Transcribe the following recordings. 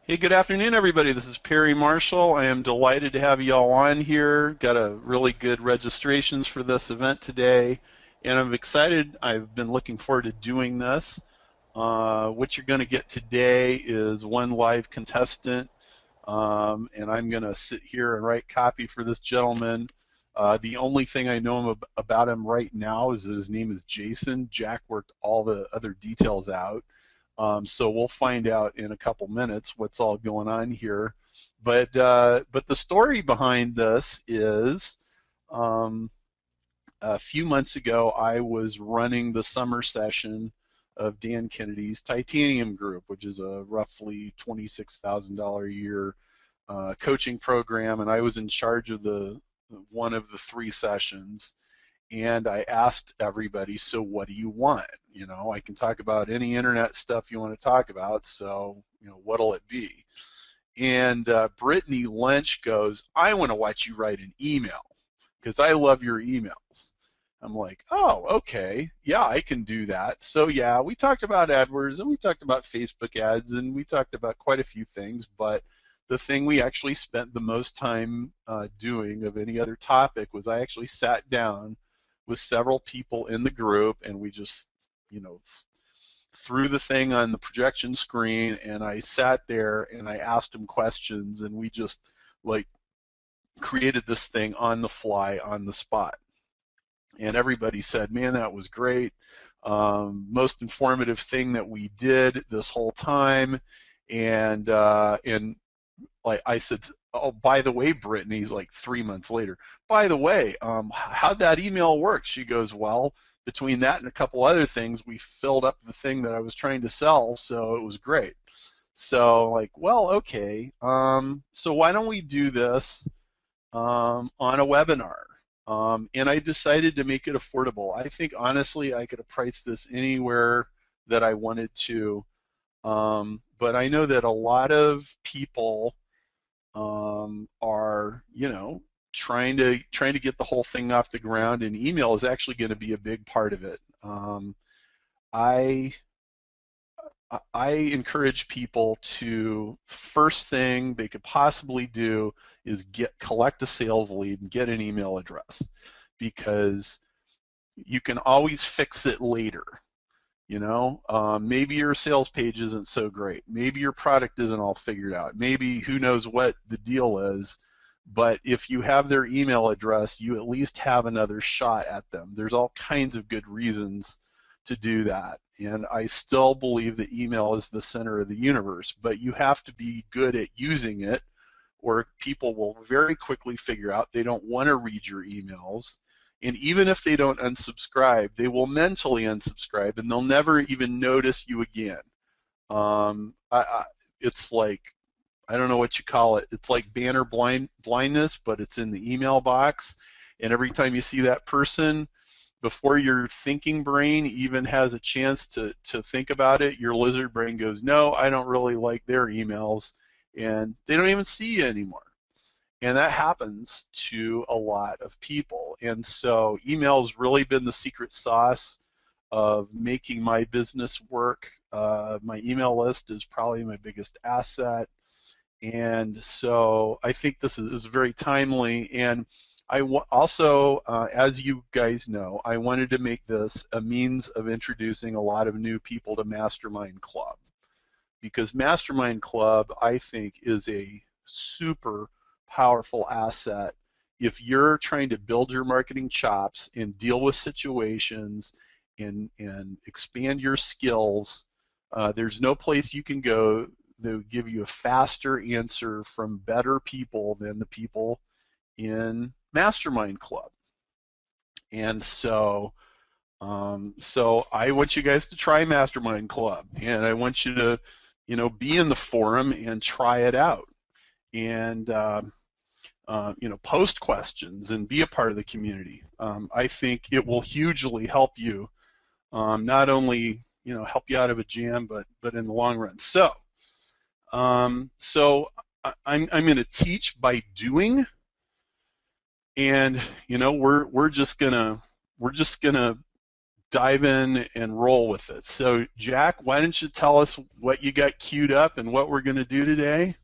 Hey, good afternoon, everybody. This is Perry Marshall. I am delighted to have you all on here. Got a really good registrations for this event today, and I'm excited. I've been looking forward to doing this. What you're going to get today is one live contestant, and I'm going to sit here and write copy for this gentleman. The only thing I know about him right now is that his name is Jason. Jack worked all the other details out. So we'll find out in a couple minutes what's all going on here. But the story behind this is um, a few months ago I was running the summer session of Dan Kennedy's Titanium Group, which is a roughly $26,000 a year coaching program, and I was in charge of the one of the three sessions. And I asked everybody, so what do you want? I can talk about any internet stuff you want to talk about, so what'll it be? And Brittany Lynch goes, I want to watch you write an email because I love your emails. I'm like, oh, okay, yeah, I can do that. So yeah, we talked about AdWords and we talked about Facebook ads and we talked about quite a few things, but the thing we actually spent the most time doing of any other topic was I actually sat down with several people in the group and we just, you know, threw the thing on the projection screen and I sat there and I asked them questions and we just like created this thing on the fly on the spot. And everybody said, man, that was great. Most informative thing that we did this whole time. And like I said, oh, by the way, Brittany, like 3 months later, by the way, how'd that email work? She goes, well, between that and a couple other things, we filled up the thing that I was trying to sell, so it was great. So like, well, okay, so why don't we do this on a webinar? And I decided to make it affordable. I think honestly, I could have priced this anywhere that I wanted to, but I know that a lot of people are, trying to get the whole thing off the ground, and email is actually going to be a big part of it. I I encourage people to first thing they could possibly do is collect a sales lead and get an email address because you can always fix it later. Maybe your sales page isn't so great. Maybe your product isn't all figured out. Maybe who knows what the deal is. But if you have their email address, you at least have another shot at them. There's all kinds of good reasons to do that. And I still believe that email is the center of the universe, but you have to be good at using it, or people will very quickly figure out they don't want to read your emails. And even if they don't unsubscribe, they will mentally unsubscribe and they'll never even notice you again. It's like, I don't know what you call it. It's like banner blindness, but it's in the email box. And every time you see that person, before your thinking brain even has a chance to think about it, your lizard brain goes, no, I don't really like their emails. And they don't even see you anymore. And that happens to a lot of people. And so email has really been the secret sauce of making my business work. My email list is probably my biggest asset. And so I think this is very timely. And also, as you guys know, I wanted to make this a means of introducing a lot of new people to Mastermind Club. Because Mastermind Club, I think, is a super powerful asset if you're trying to build your marketing chops and deal with situations and expand your skills. There's no place you can go that will give you a faster answer from better people than the people in Mastermind Club. And so I want you guys to try Mastermind Club, and I want you to, be in the forum and try it out, and post questions and be a part of the community. I think it will hugely help you, not only help you out of a jam, but in the long run. So I'm going to teach by doing, and we're just gonna dive in and roll with it. So Jack, why don't you tell us what you got queued up and what we're going to do today?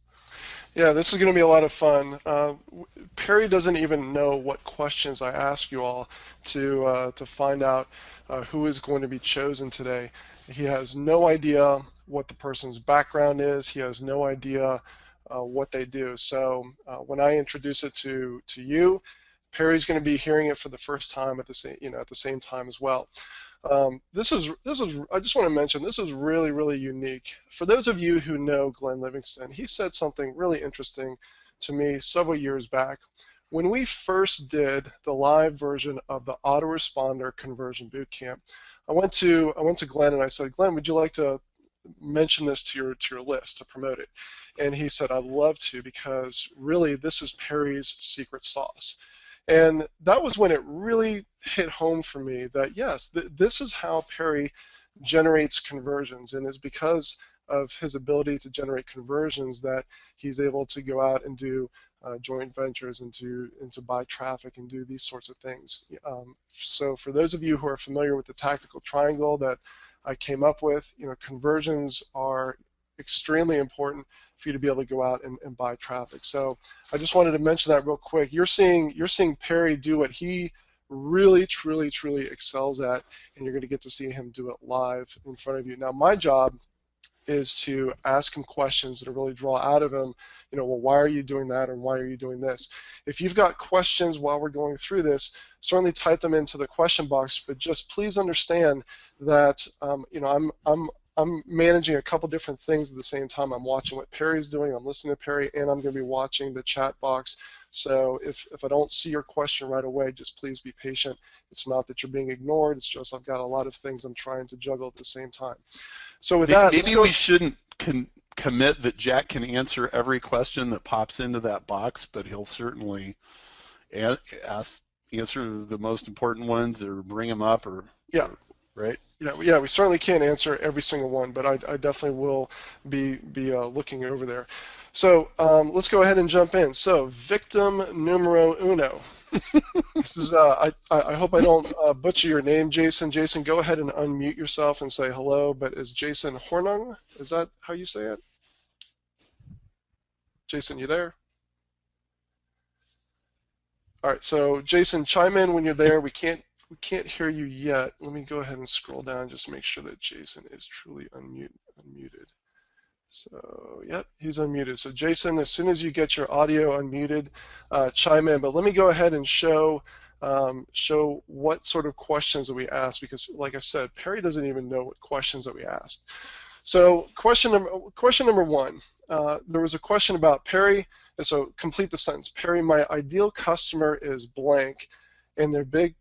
Yeah, this is going to be a lot of fun. Perry doesn't even know what questions I ask you all to find out who is going to be chosen today. He has no idea what the person's background is. He has no idea what they do. So when I introduce it to you, Perry's going to be hearing it for the first time at the same time as well. This is I just want to mention this is really unique. For those of you who know Glenn Livingston, he said something really interesting to me several years back. When we first did the live version of the autoresponder conversion bootcamp, I went to Glenn and I said, Glenn, would you like to mention this to your list to promote it? And he said, I'd love to, because really this is Perry's secret sauce. And that was when it really hit home for me that yes, this is how Perry generates conversions, and it's because of his ability to generate conversions that he's able to go out and do joint ventures and to buy traffic and do these sorts of things. So for those of you who are familiar with the tactical triangle that I came up with, conversions are extremely important for you to be able to go out and buy traffic. So I just wanted to mention that real quick. You're seeing Perry do what he really, truly excels at, and you're going to get to see him do it live in front of you. Now, my job is to ask him questions that really draw out of him, well, why are you doing that, and why are you doing this? If you've got questions while we're going through this, certainly type them into the question box, but just please understand that, I'm managing a couple different things at the same time. I'm watching what Perry's doing, I'm listening to Perry, and I'm going to be watching the chat box. So if I don't see your question right away, just please be patient. It's not that you're being ignored, it's just I've got a lot of things I'm trying to juggle at the same time. So with that, maybe we shouldn't commit that Jack can answer every question that pops into that box, but he'll certainly answer the most important ones or bring them up, yeah. Right? Yeah, we certainly can't answer every single one, but I definitely will be looking over there. So let's go ahead and jump in. So victim numero uno. This is I hope I don't butcher your name, Jason. Jason, go ahead and unmute yourself and say hello. But is Jason Hornung? Is that how you say it? Jason, you there? All right. So Jason, chime in when you're there. We can't hear you yet. Let me go ahead and scroll down just to make sure that Jason is truly unmuted. So, yep, he's unmuted. So Jason, as soon as you get your audio unmuted, chime in. But let me go ahead and show what sort of questions that we ask, because like I said, Perry doesn't even know what questions that we ask. So question number one, there was a question about Perry. So complete the sentence. Perry, my ideal customer is blank, and the big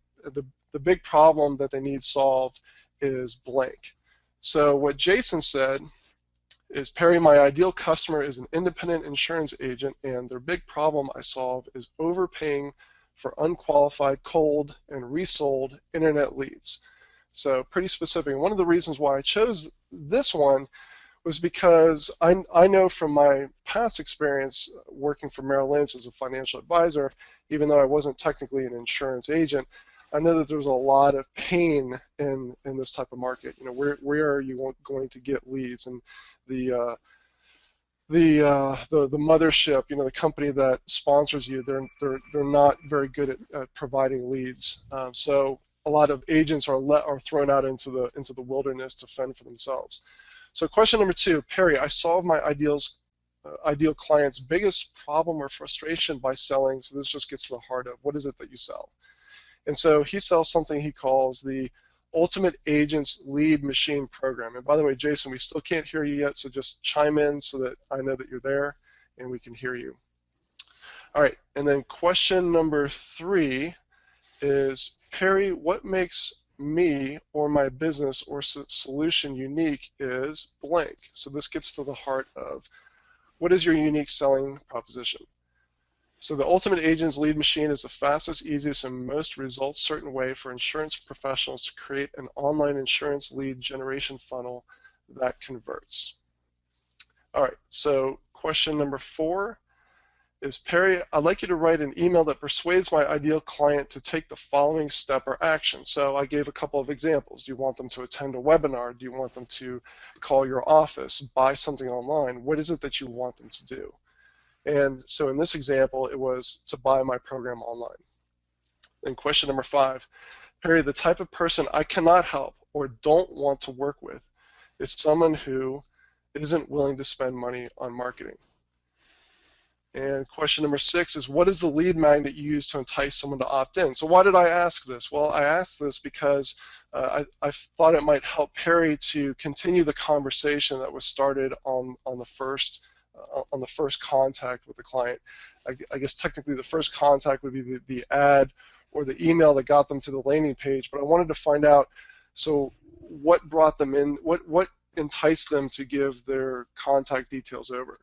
problem that they need solved is blank. So what Jason said is, Perry, my ideal customer is an independent insurance agent, and their big problem I solve is overpaying for unqualified, cold, and resold internet leads. So pretty specific. And one of the reasons why I chose this one was because I know from my past experience working for Merrill Lynch as a financial advisor, even though I wasn't technically an insurance agent, I know that there's a lot of pain in this type of market. Where are you going to get leads? And the mothership, the company that sponsors you, they're not very good at providing leads. So a lot of agents are thrown out into the wilderness to fend for themselves. So question number two, Perry, I solve my ideal client's biggest problem or frustration by selling. So this just gets to the heart of what is it that you sell. And so he sells something he calls the Ultimate Agents Lead Machine Program. And by the way, Jason, we still can't hear you yet, so just chime in so that I know that you're there and we can hear you. All right, and then question number three is, Perry, what makes me or my business or solution unique is blank. So this gets to the heart of what is your unique selling proposition. So the Ultimate Agents Lead Machine is the fastest, easiest, and most results-certain way for insurance professionals to create an online insurance lead generation funnel that converts. All right, so question number four is, Perry, I'd like you to write an email that persuades my ideal client to take the following step or action. So I gave a couple of examples. Do you want them to attend a webinar? Do you want them to call your office, buy something online? What is it that you want them to do? And so in this example, it was to buy my program online. And question number 5, Perry, the type of person I cannot help or don't want to work with is someone who isn't willing to spend money on marketing. And question number 6 is, what is the lead magnet you use to entice someone to opt in? So why did I ask this? Well, I asked this because I thought it might help Perry to continue the conversation that was started on the first contact with the client. I guess technically the first contact would be the ad or the email that got them to the landing page, but I wanted to find out, so what brought them in, what enticed them to give their contact details over?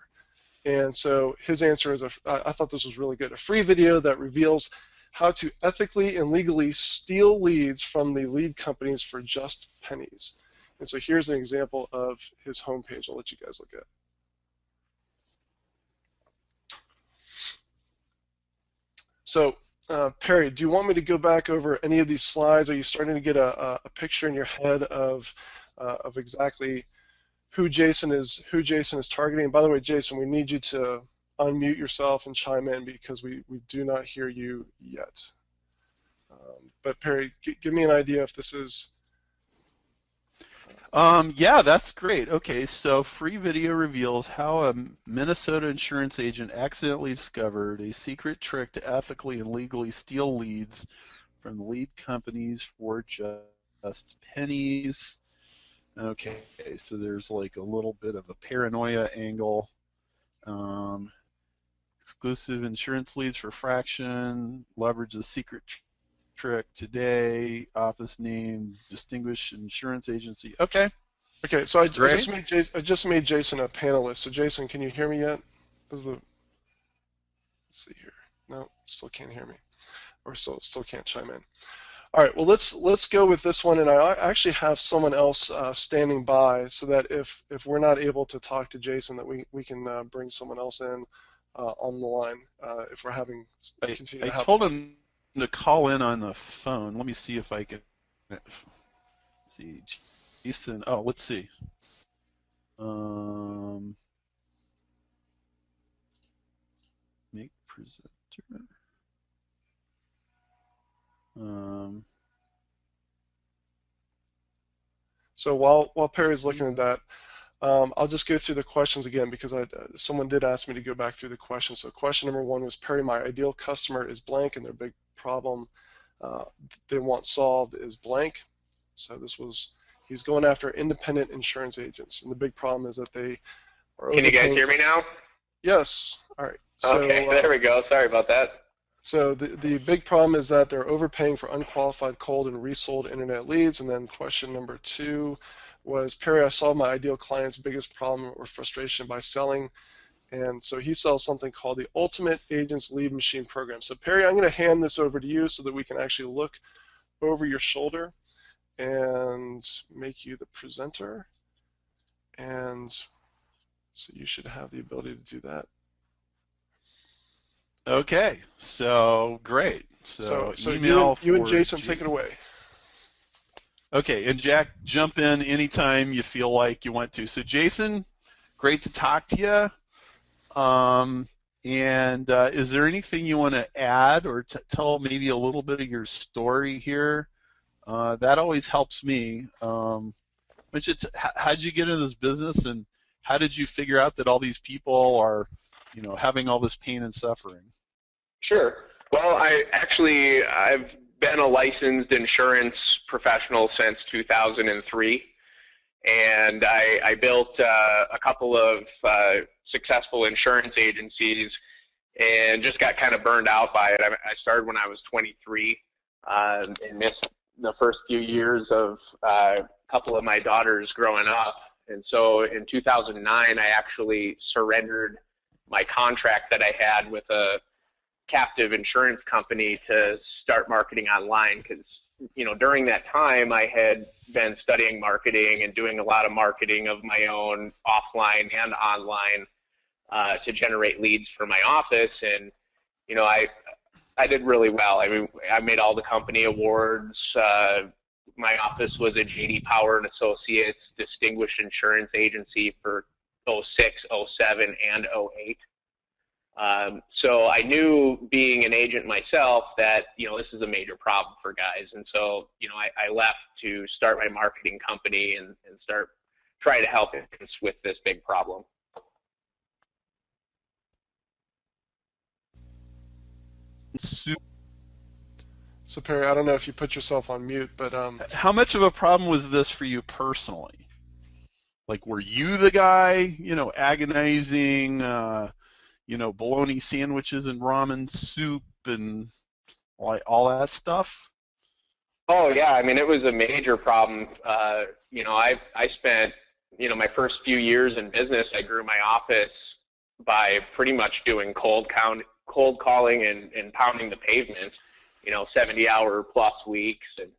And so his answer is, I thought this was really good, a free video that reveals how to ethically and legally steal leads from the lead companies for just pennies. And so here's an example of his homepage. I'll let you guys look at. So Perry, do you want me to go back over any of these slides? Are you starting to get a picture in your head of exactly who Jason is targeting? And by the way, Jason, we need you to unmute yourself and chime in because we do not hear you yet. But Perry, give me an idea if this is... Yeah, that's great. Okay, so free video reveals how a Minnesota insurance agent accidentally discovered a secret trick to ethically and legally steal leads from the lead companies for just pennies. Okay, so there's like a little bit of a paranoia angle. Exclusive insurance leads for fraction, leverage the secret trick today, office name, distinguished insurance agency. Okay. Okay, so I just made Jason a panelist. So Jason, can you hear me yet? Let's see here. No, still can't hear me, or still can't chime in. All right, well let's go with this one, and I actually have someone else standing by so that if we're not able to talk to Jason, that we can bring someone else in on the line if we're having continue. I told him to call in on the phone. Let me see if I can see Jason. Oh, let's see. Make presenter. So while Perry's looking at that, I'll just go through the questions again because someone did ask me to go back through the questions. So question number 1 was, Perry, my ideal customer is blank and their big problem they want solved is blank. So he's going after independent insurance agents, and the big problem is that they are overpaying. Can you guys hear me now? Yes. All right. So, okay, there we go. Sorry about that. So the big problem is that they're overpaying for unqualified cold and resold internet leads. And then question number 2 was, Perry, I solved my ideal client's biggest problem or frustration by selling. And so he sells something called the Ultimate Agents Lead Machine Program. So Perry, I'm going to hand this over to you so that we can actually look over your shoulder and make you the presenter. And so you should have the ability to do that. Okay, so great. So you and Jason, take it away. Okay, and Jack, jump in anytime you feel like you want to. So Jason, great to talk to you. Is there anything you want to add or tell maybe a little bit of your story here? That always helps me. How did you get into this business, and how did you figure out that all these people are, having all this pain and suffering? Sure. Well, I've been a licensed insurance professional since 2003, and I built a couple of successful insurance agencies and just got kind of burned out by it. I started when I was 23 and missed the first few years of a couple of my daughters growing up. And so in 2009, I actually surrendered my contract that I had with a captive insurance company to start marketing online, because during that time I had been studying marketing and doing a lot of marketing of my own offline and online, to generate leads for my office. And, you know, I did really well. I mean, I made all the company awards. My office was a J.D. Power and Associates Distinguished Insurance Agency for '06, '07, and '08. So I knew, being an agent myself, that, you know, this is a major problem for guys. And so, you know, I left to start my marketing company and start trying to help agents with this big problem. So Perry, I don't know if you put yourself on mute, but How much of a problem was this for you personally? Like, were you the guy, you know, agonizing, you know, bologna sandwiches and ramen soup and all that stuff? Oh yeah, I mean, it was a major problem. You know, I spent, you know, my first few years in business, I grew my office by pretty much doing cold calling and pounding the pavement, you know, 70-hour plus weeks. And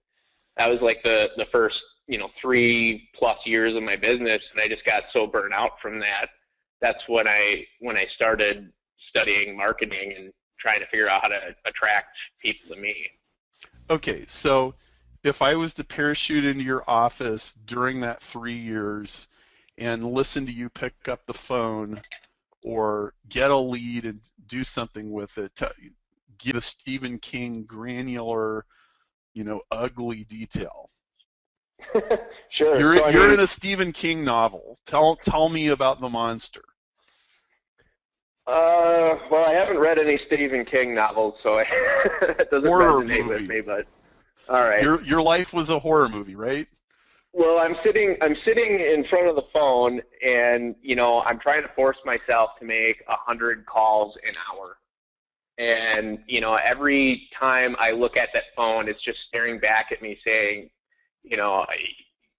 that was like the first, you know, 3+ years of my business. And I just got so burnt out from that. That's when I started studying marketing and trying to figure out how to attract people to me. Okay, so if I was to parachute into your office during that 3 years and listen to you pick up the phone or get a lead and do something with it, to give a Stephen King granular, you know, ugly detail. Sure. You're in a Stephen King novel. Tell me about the monster. Well, I haven't read any Stephen King novels, so it doesn't resonate with me. But all right. Your life was a horror movie, right? Well, I'm sitting in front of the phone, and, you know, I'm trying to force myself to make 100 calls an hour. And, you know, every time I look at that phone, it's just staring back at me saying, you know,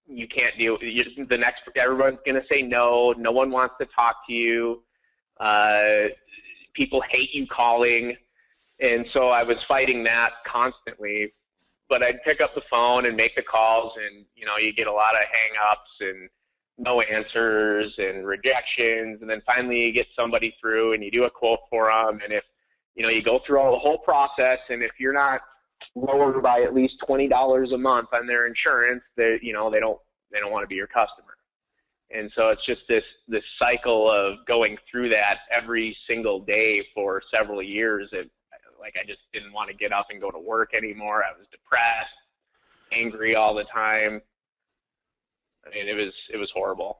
you can't deal. Everyone's going to say no. No one wants to talk to you. People hate you calling. And so I was fighting that constantly. But I'd pick up the phone and make the calls, and, you know, you get a lot of hang-ups and no answers and rejections. And then finally you get somebody through and you do a quote for them. And if, you know, you go through the whole process, and if you're not lower by at least $20 a month on their insurance, they don't want to be your customer. And so it's just this cycle of going through that every single day for several years. Like, I just didn't want to get up and go to work anymore. I was depressed, angry all the time. I mean, it was horrible.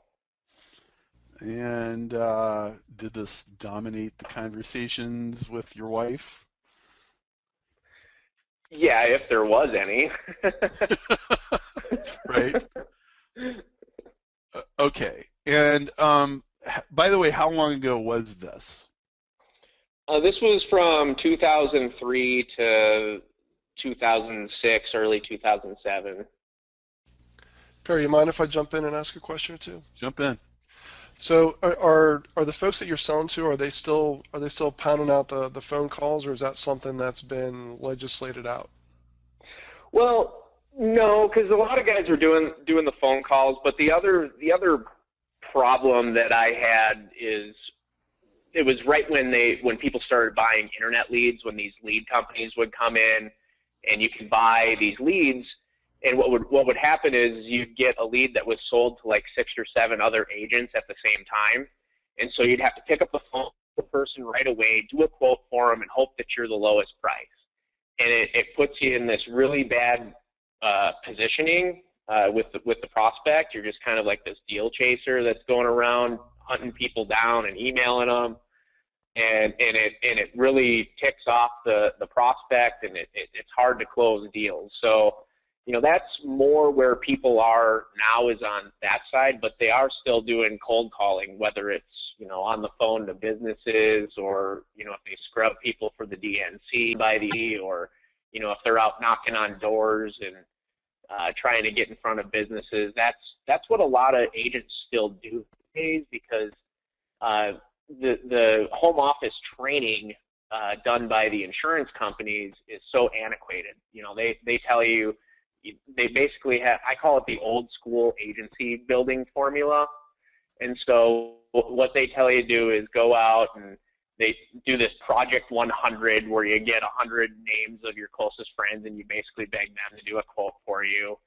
And did this dominate the conversations with your wife? Yeah, if there was any. Right. Okay. And by the way, how long ago was this? This was from 2003 to 2006, early 2007. Perry, you mind if I jump in and ask a question or two? Jump in. So are the folks that you're selling to, are they still pounding out the phone calls, or is that something that's been legislated out? Well, no, because a lot of guys are doing the phone calls, but the other problem that I had is it was right when people started buying internet leads, when these lead companies would come in and you could buy these leads. And what would happen is you'd get a lead that was sold to like 6 or 7 other agents at the same time. And so you'd have to pick up the phone to the person right away, do a quote for them, and hope that you're the lowest price. And it puts you in this really bad positioning with the prospect. You're just kind of like this deal chaser that's going around hunting people down and emailing them. And it really ticks off the prospect, and it's hard to close deals. So, you know, that's more where people are now, is on that side, but they are still doing cold calling, whether it's, you know, on the phone to businesses, or, you know, if they scrub people for the DNC or, you know, if they're out knocking on doors and trying to get in front of businesses. That's what a lot of agents still do these days, because the home office training done by the insurance companies is so antiquated. You know, they tell you, they basically have, I call it the old school agency building formula. And so what they tell you to do is go out and they do this Project 100 where you get 100 names of your closest friends and you basically beg them to do a quote for you.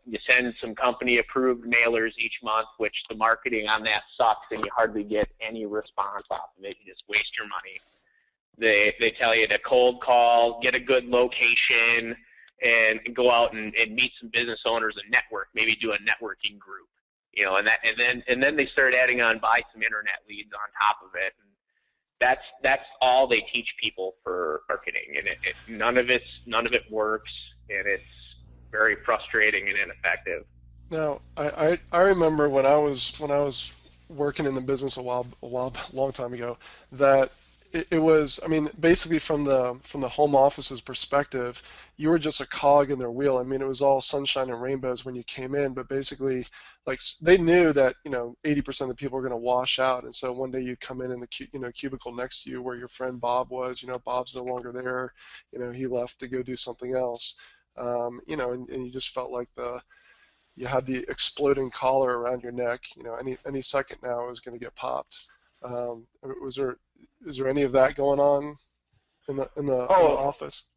You send some company-approved mailers each month, which the marketing on that sucks, and you hardly get any response off of it. You just waste your money. They tell you to cold call, get a good location, and go out and meet some business owners and network. Maybe do a networking group, and then they start adding on buy some internet leads on top of it. And that's all they teach people for marketing, and none of it works, and it's very frustrating and ineffective. Now, I remember when I was working in the business a long time ago, that it was, I mean, basically from the home office's perspective, you were just a cog in their wheel. I mean, it was all sunshine and rainbows when you came in, but basically, like, they knew that 80% of the people were going to wash out, and so one day you come in the cubicle next to you where your friend Bob was. Bob's no longer there. He left to go do something else. And you just felt like you had the exploding collar around your neck. Any second now it was going to get popped. Is there any of that going on in the office?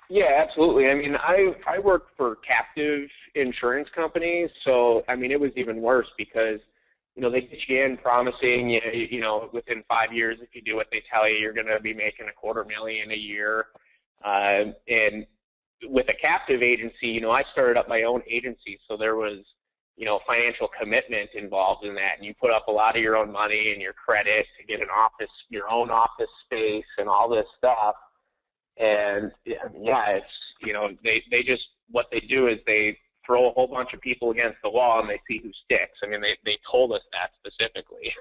Yeah, absolutely. I mean, I worked for captive insurance companies, so I mean it was even worse because they get you in promising within 5 years, if you do what they tell you, you're going to be making $250,000 a year, and with a captive agency, I started up my own agency, so there was, financial commitment involved in that, and you put up a lot of your own money and your credit to get your own office space and all this stuff. And yeah, it's, they just, what they do is they throw a whole bunch of people against the wall and they see who sticks. I mean, they told us that specifically.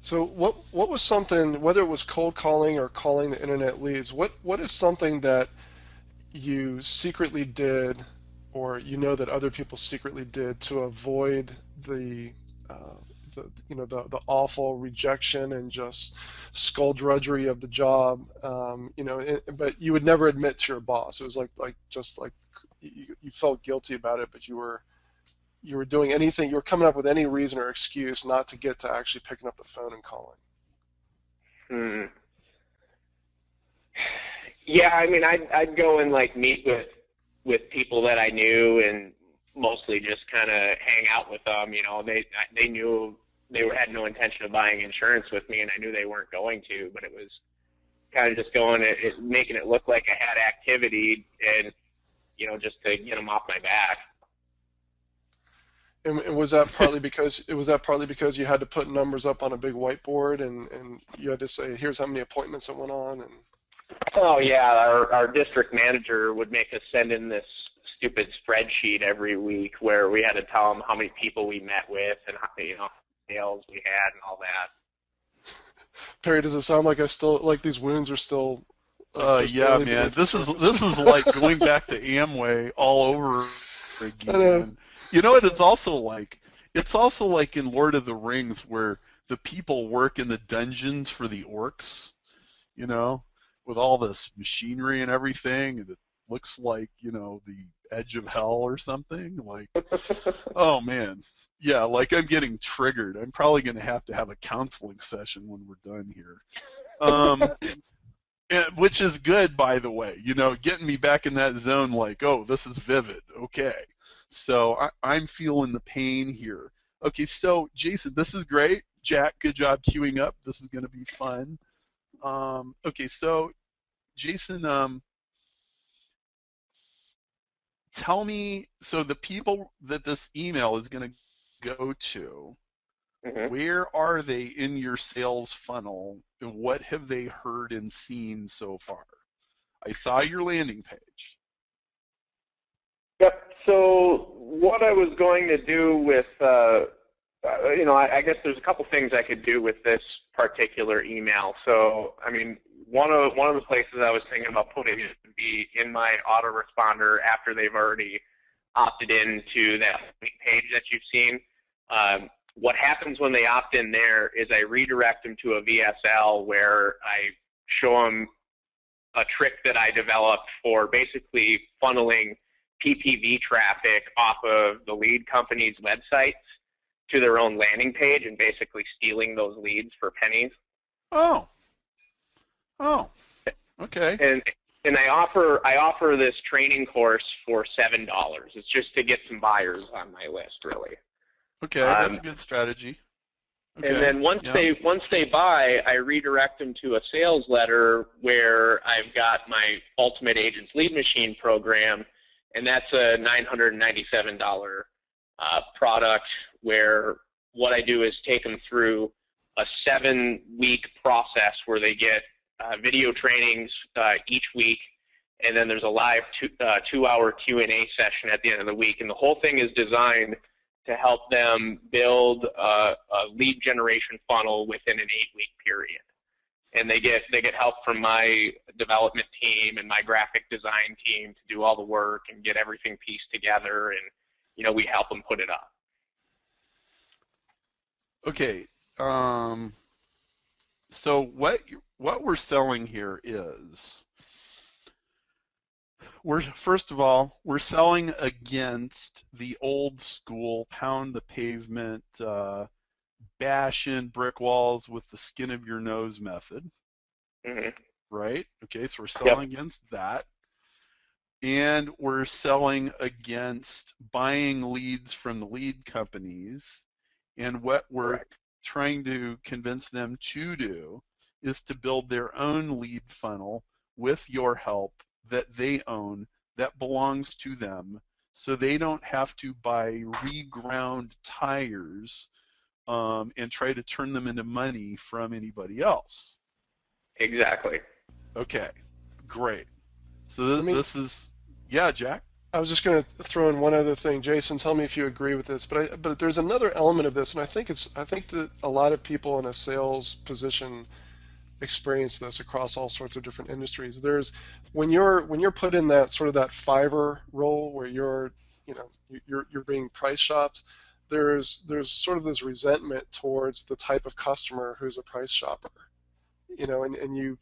So what was something, whether it was cold calling or calling the internet leads, what is something that you secretly did, or that other people secretly did, to avoid the awful rejection and just skullduggery of the job, but you would never admit to your boss? It was like you felt guilty about it, but you were doing anything, you were coming up with any reason or excuse not to get to actually picking up the phone and calling. Yeah, I mean, I'd go and meet with people that I knew and mostly just kind of hang out with them. They knew they had no intention of buying insurance with me, and I knew they weren't going to, but it was kind of just going and making it look like I had activity and, just to get them off my back. And was that partly because you had to put numbers up on a big whiteboard and you had to say, here's how many appointments I went on? And oh yeah, our district manager would make us send in this stupid spreadsheet every week where we had to tell them how many people we met with and how sales we had and all that. Perry, does it sound like these wounds are still? Yeah, man. This is like going back to Amway all over again. I know. You know what? It's also like in Lord of the Rings where the people work in the dungeons for the orcs, with all this machinery and everything, and it looks like, the edge of hell or something. Like, oh man. Yeah, like I'm getting triggered. I'm probably going to have a counseling session when we're done here. Which is good, by the way, getting me back in that zone like, oh, this is vivid. Okay. So I'm feeling the pain here. Okay, so Jason, this is great. Jack, good job queuing up. This is going to be fun. Okay, so Jason, tell me, so the people that this email is going to go to, where are they in your sales funnel, and what have they heard and seen so far? I saw your landing page. Yep. So what I was going to do with, I guess there's a couple things I could do with this particular email. So, I mean, one of the places I was thinking about putting it would be in my autoresponder after they've already opted into that page that you've seen. What happens when they opt in there is I redirect them to a VSL where I show them a trick that I developed for basically funneling PPV traffic off of the lead company's websites to their own landing page and basically stealing those leads for pennies. Oh. Okay. And I offer this training course for $7. It's just to get some buyers on my list, really. Okay, that's a good strategy. Okay. And then once they buy, I redirect them to a sales letter where I've got my Ultimate Agents Lead Machine program, and that's a $997 product where what I do is take them through a 7-week process where they get video trainings each week, and then there's a live 2-hour Q&A session at the end of the week. And the whole thing is designed to help them build a lead generation funnel within an 8-week period. And they get help from my development team and my graphic design team to do all the work and get everything pieced together, and we help them put it up. Okay. So what we're selling here is, first of all, we're selling against the old school pound the pavement, bash in brick walls with the skin of your nose method. Mm-hmm. Right? Okay, so we're selling against that. And we're selling against buying leads from the lead companies. And what we're trying to convince them to do is to build their own lead funnel with your help that they own, that belongs to them, so they don't have to buy reground tires and try to turn them into money from anybody else. Exactly. Okay, great. So this is, yeah, Jack? I was just going to throw in one other thing. Jason, tell me if you agree with this. But there's another element of this, and I think that a lot of people in a sales position experience this across all sorts of different industries. There's when you're put in that sort of that Fiverr role where you're being price shopped. There's sort of this resentment towards the type of customer who's a price shopper, and you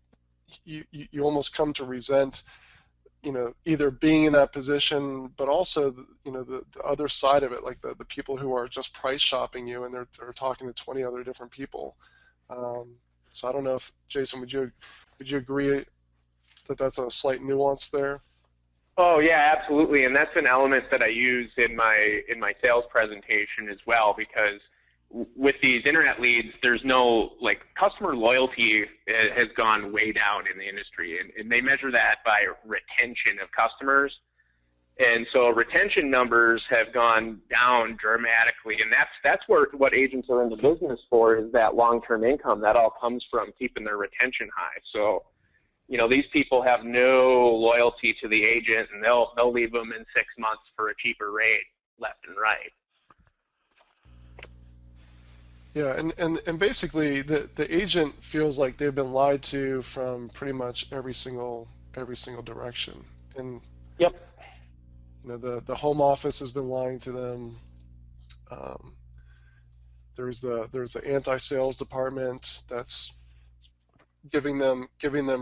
almost come to resent, either being in that position, but also, the other side of it, like the people who are just price shopping you and they're talking to 20 other different people. So I don't know if, Jason, would you agree that that's a slight nuance there? Oh yeah, absolutely, and that's an element that I use in my sales presentation as well, because with these internet leads, there's no, customer loyalty has gone way down in the industry, and they measure that by retention of customers. And so retention numbers have gone down dramatically, and that's what agents are in the business for, is that long-term income. That all comes from keeping their retention high. So, these people have no loyalty to the agent, and they'll leave them in 6 months for a cheaper rate left and right. Yeah, and basically the agent feels like they've been lied to from pretty much every single direction. And yep. The home office has been lying to them. There's the anti-sales department that's giving them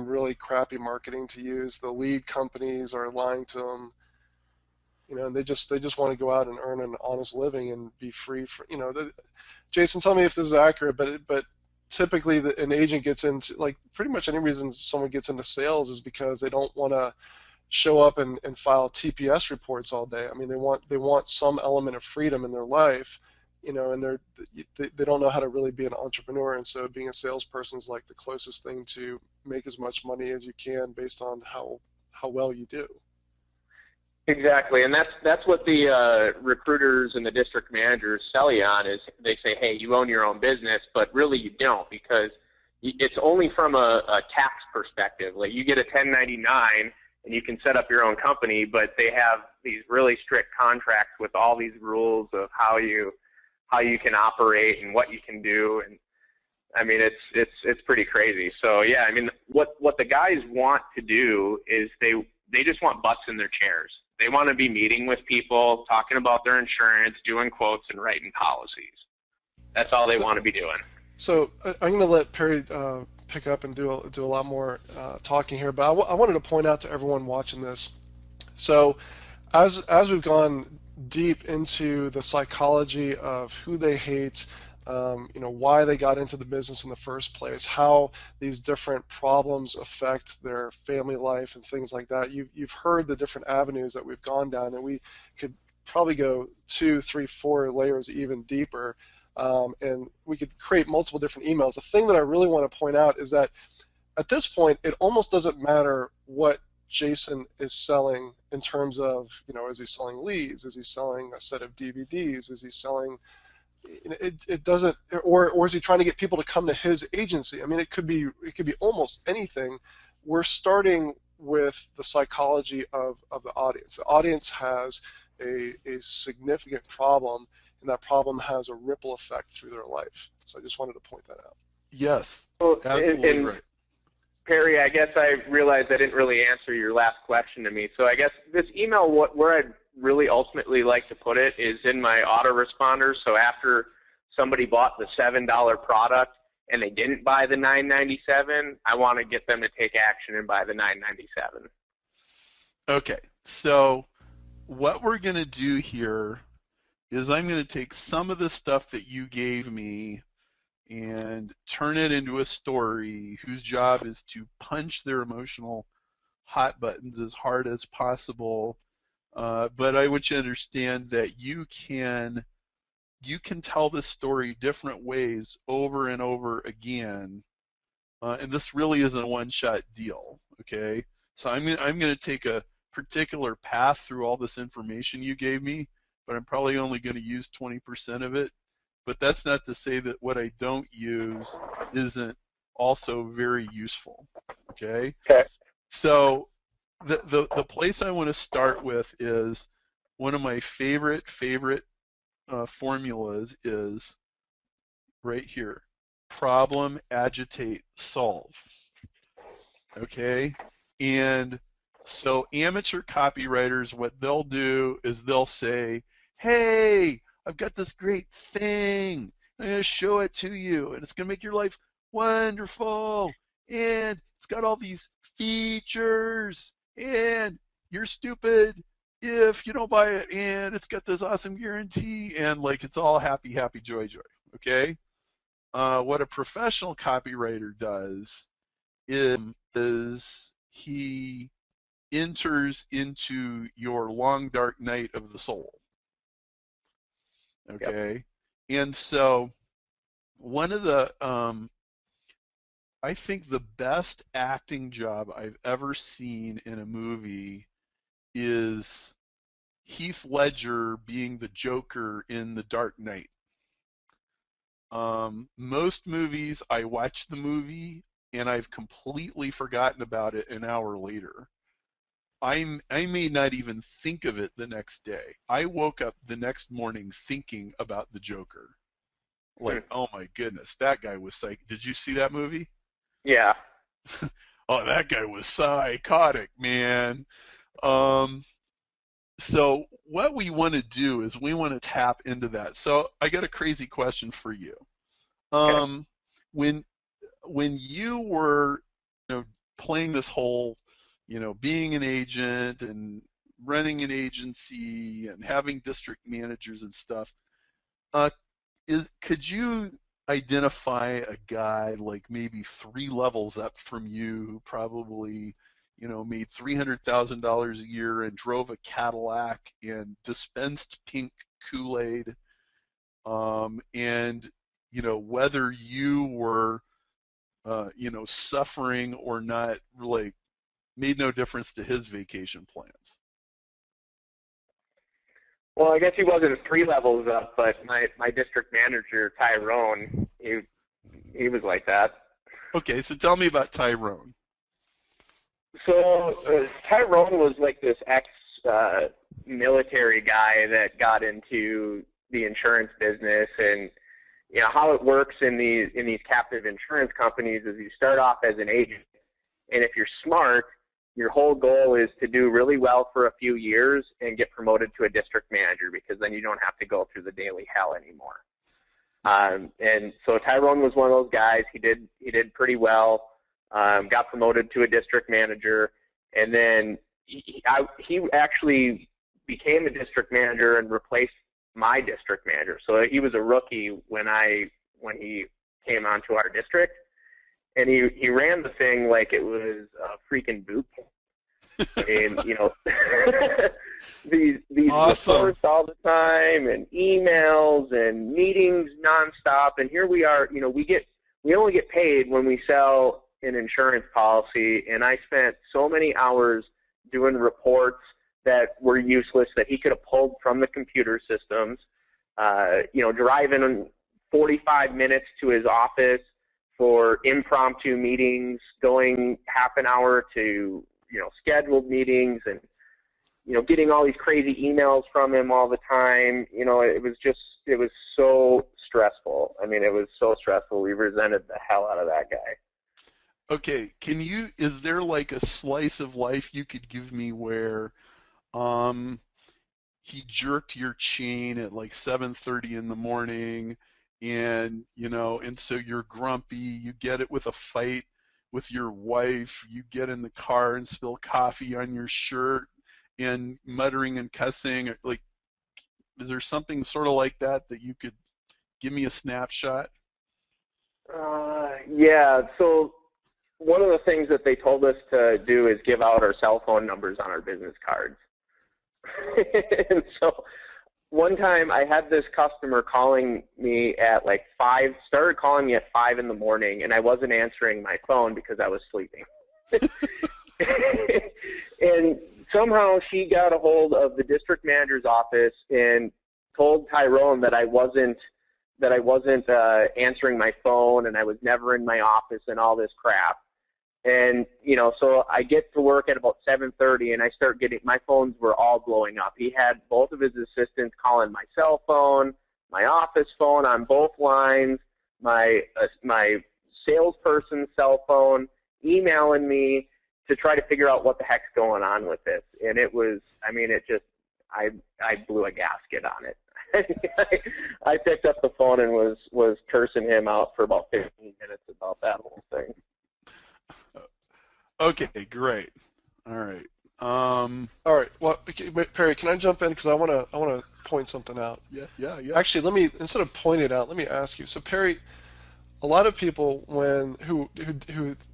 really crappy marketing to use. The lead companies are lying to them. And they just want to go out and earn an honest living and be free for, Jason, tell me if this is accurate, but typically an agent gets into, pretty much any reason someone gets into sales is because they don't want to show up and file TPS reports all day. I mean, they want some element of freedom in their life, and they don't know how to really be an entrepreneur, and so being a salesperson is like the closest thing to make as much money as you can based on how well you do. Exactly, and that's what the recruiters and the district managers sell you on, is they say, hey, you own your own business, but really you don't, because it's only from a tax perspective. Like, you get a 1099 and you can set up your own company, but they have these really strict contracts with all these rules of how you can operate and what you can do, and I mean, it's pretty crazy. So yeah, I mean, what the guys want to do is they just want butts in their chairs. They want to be meeting with people, talking about their insurance, doing quotes, and writing policies. That's all they want to be doing. So I'm going to let Perry pick up and do a lot more talking here, but I wanted to point out to everyone watching this. So as we've gone deep into the psychology of who they hate, why they got into the business in the first place, how these different problems affect their family life and things like that. You've heard the different avenues that we've gone down, and we could probably go 2, 3, 4 layers even deeper, and we could create multiple different emails. The thing that I really want to point out is that at this point, it almost doesn't matter what Jason is selling in terms of, is he selling leads? Is he selling a set of DVDs? Is he selling, it doesn't, or is he trying to get people to come to his agency? I mean, it could be almost anything. We're starting with the psychology of the audience. The audience has a significant problem, and that problem has a ripple effect through their life. So I just wanted to point that out. Yes, well, absolutely right. Perry, I guess I realized I didn't really answer your last question to me. So I guess this email, where I'd really ultimately like to put it is in my autoresponders. So after somebody bought the $7 product and they didn't buy the $9.97, I want to get them to take action and buy the $9.97. Okay, so what we're going to do here is I'm going to take some of the stuff that you gave me and turn it into a story whose job is to punch their emotional hot buttons as hard as possible. But I want you to understand that you can tell this story different ways over and over again, and this really isn't a one-shot deal. Okay, so I'm going to take a particular path through all this information you gave me, but I'm probably only going to use 20% of it. But that's not to say that what I don't use isn't also very useful. Okay? Okay. So the place I want to start with is one of my favorite formulas is right here: problem, agitate, solve. Okay? And so amateur copywriters, what they'll do is they'll say, hey, I've got this great thing. I'm going to show it to you, and it's going to make your life wonderful. And it's got all these features, and you're stupid if you don't buy it, and it's got this awesome guarantee, and like it's all happy, happy, joy, joy. Okay? What a professional copywriter does is he enters into your long, dark night of the soul. Okay, yep. And so one of the, I think the best acting job I've ever seen in a movie is Heath Ledger being the Joker in The Dark Knight. Most movies, I watch the movie and I've completely forgotten about it an hour later. I may not even think of it the next day. I woke up the next morning thinking about the Joker. Like, oh my goodness, that guy was psych. Did you see that movie? Yeah. Oh, that guy was psychotic, man. So what we want to do is we want to tap into that. So I got a crazy question for you. Okay. When you were, playing this whole, being an agent and running an agency and having district managers and stuff, could you identify a guy like maybe 3 levels up from you who probably, made $300,000 a year and drove a Cadillac and dispensed pink Kool-Aid, and whether you were suffering or not, like, made no difference to his vacation plans? Well, I guess he wasn't 3 levels up, but my district manager, Tyrone, he was like that. Okay, so tell me about Tyrone. So Tyrone was like this ex-military guy that got into the insurance business, and how it works in these captive insurance companies is you start off as an agent, and if you're smart, your whole goal is to do really well for a few years and get promoted to a district manager, because then you don't have to go through the daily hell anymore. And so Tyrone was one of those guys. He did pretty well, got promoted to a district manager, and then he actually became a district manager and replaced my district manager. So he was a rookie when he came onto our district, and he ran the thing like it was a freaking boot camp. I mean, these awesome. reports all the time, and emails and meetings nonstop. And here we are. We only get paid when we sell an insurance policy. And I spent so many hours doing reports that were useless that he could have pulled from the computer systems. Driving 45 minutes to his office for impromptu meetings, going half an hour to scheduled meetings, and getting all these crazy emails from him all the time. It was so stressful. I mean, it was so stressful. We resented the hell out of that guy. Okay, is there like a slice of life you could give me where he jerked your chain at like 7:30 in the morning, and and so you're grumpy, you get it with a fight with your wife, you get in the car and spill coffee on your shirt and muttering and cussing, like, is there something sort of like that you could give me a snapshot? Yeah, so one of the things that they told us to do is give out our cell phone numbers on our business cards. And so one time I had this customer calling me at like 5, started calling me at 5 in the morning, and I wasn't answering my phone because I was sleeping. And somehow she got a hold of the district manager's office and told Tyrone that I wasn't answering my phone, and I was never in my office and all this crap. And, so I get to work at about 7:30, and I start my phones were all blowing up. He had both of his assistants calling my cell phone, my office phone on both lines, my salesperson's cell phone, emailing me to try to figure out what the heck's going on with this. And it was, I blew a gasket on it. I picked up the phone and was cursing him out for about 15 minutes about that whole thing. Okay, great. All right. All right. Well, Perry, can I jump in because I want to point something out? Yeah. Actually, instead of pointing it out, let me ask you. So, Perry, a lot of people who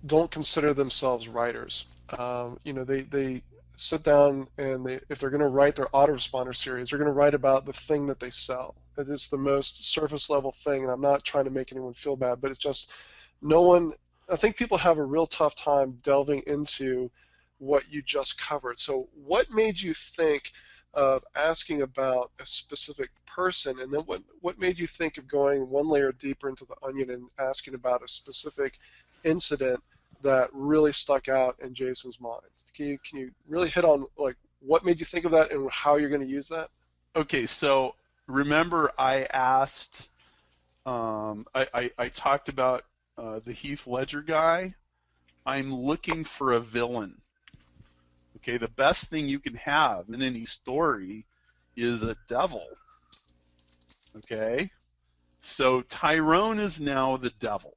don't consider themselves writers, they sit down and if they're going to write their autoresponder series, they're going to write about the thing that they sell. It's the most surface level thing, and I'm not trying to make anyone feel bad, but it's just I think people have a real tough time delving into what you just covered. So what made you think of asking about a specific person, and then what made you think of going one layer deeper into the onion and asking about a specific incident that really stuck out in Jason's mind? Can you really hit on like what made you think of that and how you're going to use that? Okay, so remember I asked, I talked about the Heath Ledger guy. I'm looking for a villain. Okay, the best thing you can have in any story is a devil. Okay, so Tyrone is now the devil.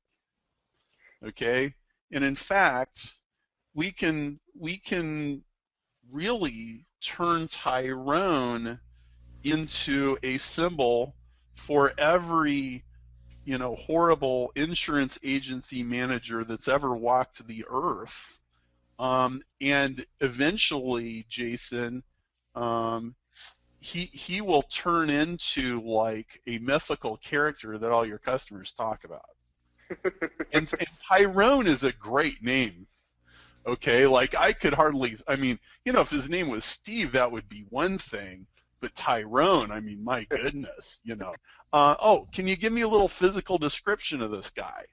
Okay, and in fact, we can really turn Tyrone into a symbol for every horrible insurance agency manager that's ever walked the earth. And eventually, Jason, he will turn into like a mythical character that all your customers talk about. and Tyrone is a great name. Okay, like I could hardly, if his name was Steve, that would be one thing. But Tyrone, my goodness, can you give me a little physical description of this guy?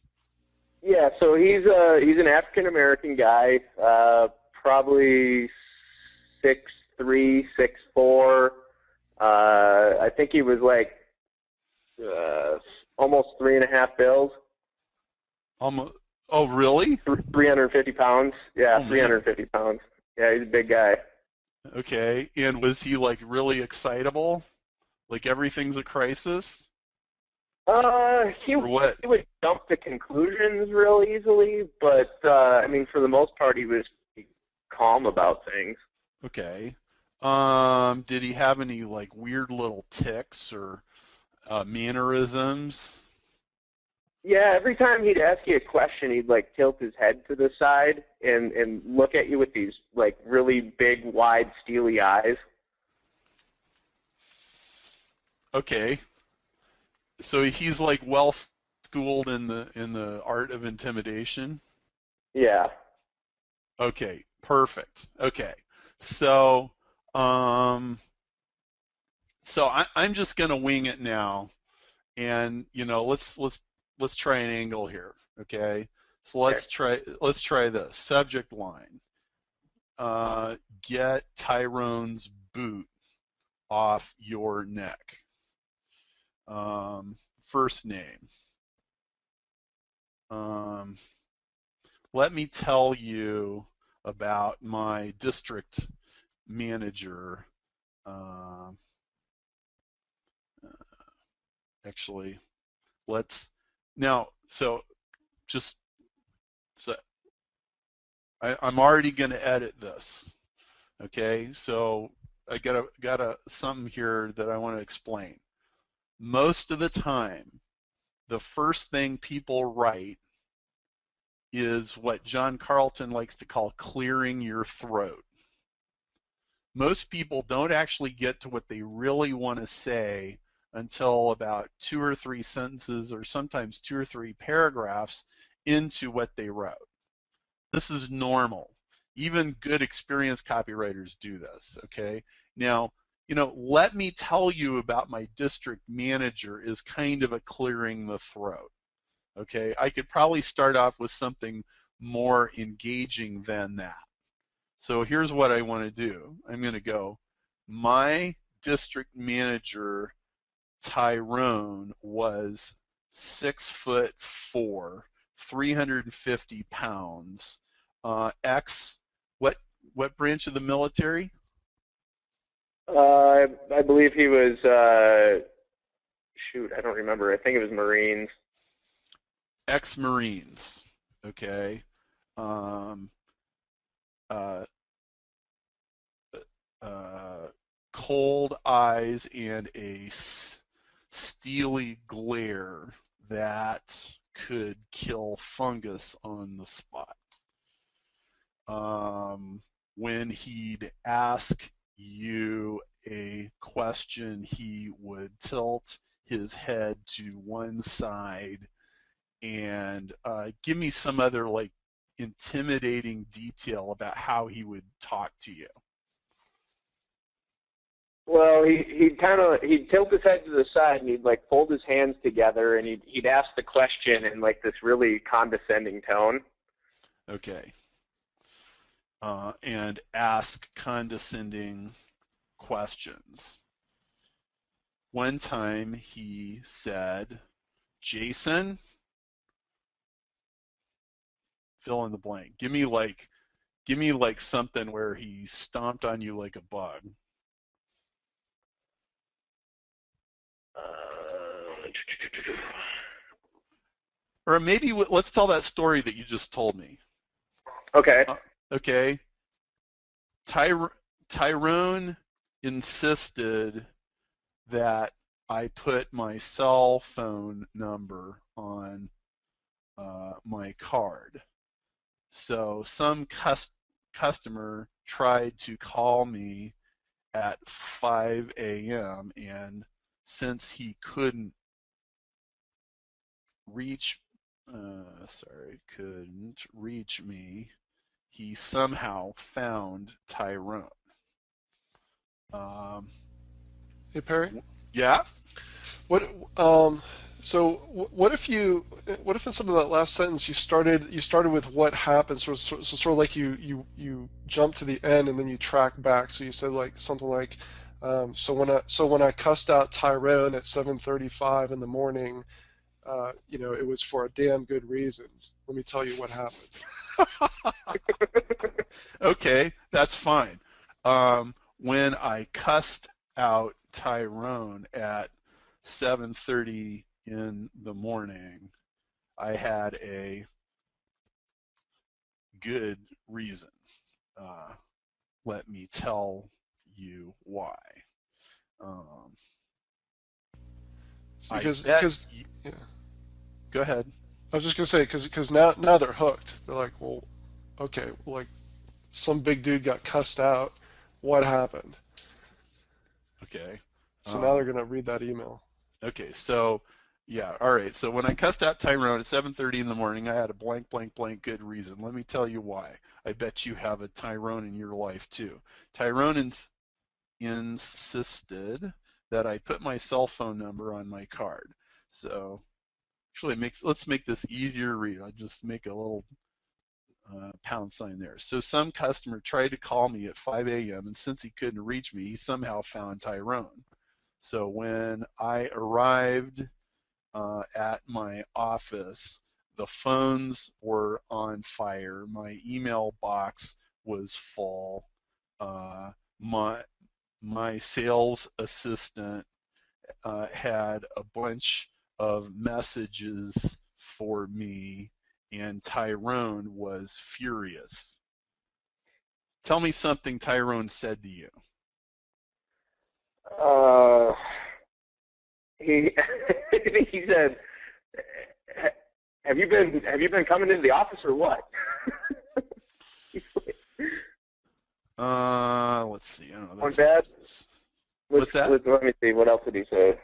Yeah, so he's an African American guy, probably 6'3", 6'4". I think he was like almost 3.5 bills. Almost. Oh, really? 350 pounds. Yeah, oh, 350 pounds. Yeah, he's a big guy. Okay, and was he like really excitable? Like everything's a crisis? He would jump to conclusions real easily, but for the most part, he was calm about things. Okay. Did he have any like weird little tics or mannerisms? Yeah, every time he'd ask you a question, he'd like tilt his head to the side and look at you with these like really big, wide, steely eyes. Okay, so he's like well schooled in the art of intimidation. Yeah. Okay, perfect. Okay, so um, I'm just gonna wing it now, and let's try an angle here. Okay, so Okay. let's try this subject line. Get Tyrone's boot off your neck. First name. Um, Let me tell you about my district manager. Um, Actually, let's now. So just so I'm already going to edit this. Okay, so I got a something here that I want to explain. Most of the time, the first thing people write is what John Carlton likes to call clearing your throat. Most people don't actually get to what they really want to say until about 2 or 3 sentences or sometimes 2 or 3 paragraphs into what they wrote. This is normal. Even good experienced copywriters do this, okay? Now, let me tell you about my district manager is kind of a clearing the throat, okay? I could probably start off with something more engaging than that. So here's what I want to do. I'm going to go, my district manager, Tyrone, was 6'4", 350 pounds, ex, what branch of the military? I believe he was, shoot, I don't remember. I think it was Marines. Ex-Marines, okay. Um, uh, Cold eyes and a steely glare that could kill fungus on the spot. When he'd ask you a question, he would tilt his head to one side and give me some other like intimidating detail about how he would talk to you. Well, he'd tilt his head to the side and he'd like fold his hands together and he'd ask the question in like this really condescending tone. Okay. And ask condescending questions. One time he said, Jason, fill in the blank. Give me like something where he stomped on you like a bug. Or maybe let's tell that story that you just told me. Okay. Okay. Tyrone insisted that I put my cell phone number on my card. So some customer tried to call me at 5 a.m. and since he couldn't reach me, he somehow found Tyrone. Hey, Perry. Yeah. What so what if in some of that last sentence you started with what happened, sort of like you jump to the end and then you track back. So you said like something like, so when I cussed out Tyrone at 7:35 in the morning, it was for a damn good reason. Let me tell you what happened. Okay, that's fine. When I cussed out Tyrone at 7:30 in the morning, I had a good reason. Let me tell you why. Um, I Because bet. yeah, Go ahead. I was just gonna say because now they're hooked. They're like, well, okay, like some big dude got cussed out. What happened? Okay. So now they're Um, gonna read that email. okay. So, yeah. All right. So when I cussed out Tyrone at 7:30 in the morning, I had a blank, blank, blank good reason. Let me tell you why. I bet you have a Tyrone in your life too. Tyrone insisted that I put my cell phone number on my card. So actually, let's make this easier to read. I'll just make a little pound sign there. So some customer tried to call me at 5 a.m. and since he couldn't reach me, he somehow found Tyrone. So when I arrived at my office, the phones were on fire. My email box was full. Uh, my my sales assistant had a bunch of messages for me, and Tyrone was furious. Tell me something Tyrone said to you. Uh, he he said, "Have you been coming into the office or what?" Let's see. I don't know. One bad. What's that? Let me see. What else did he say?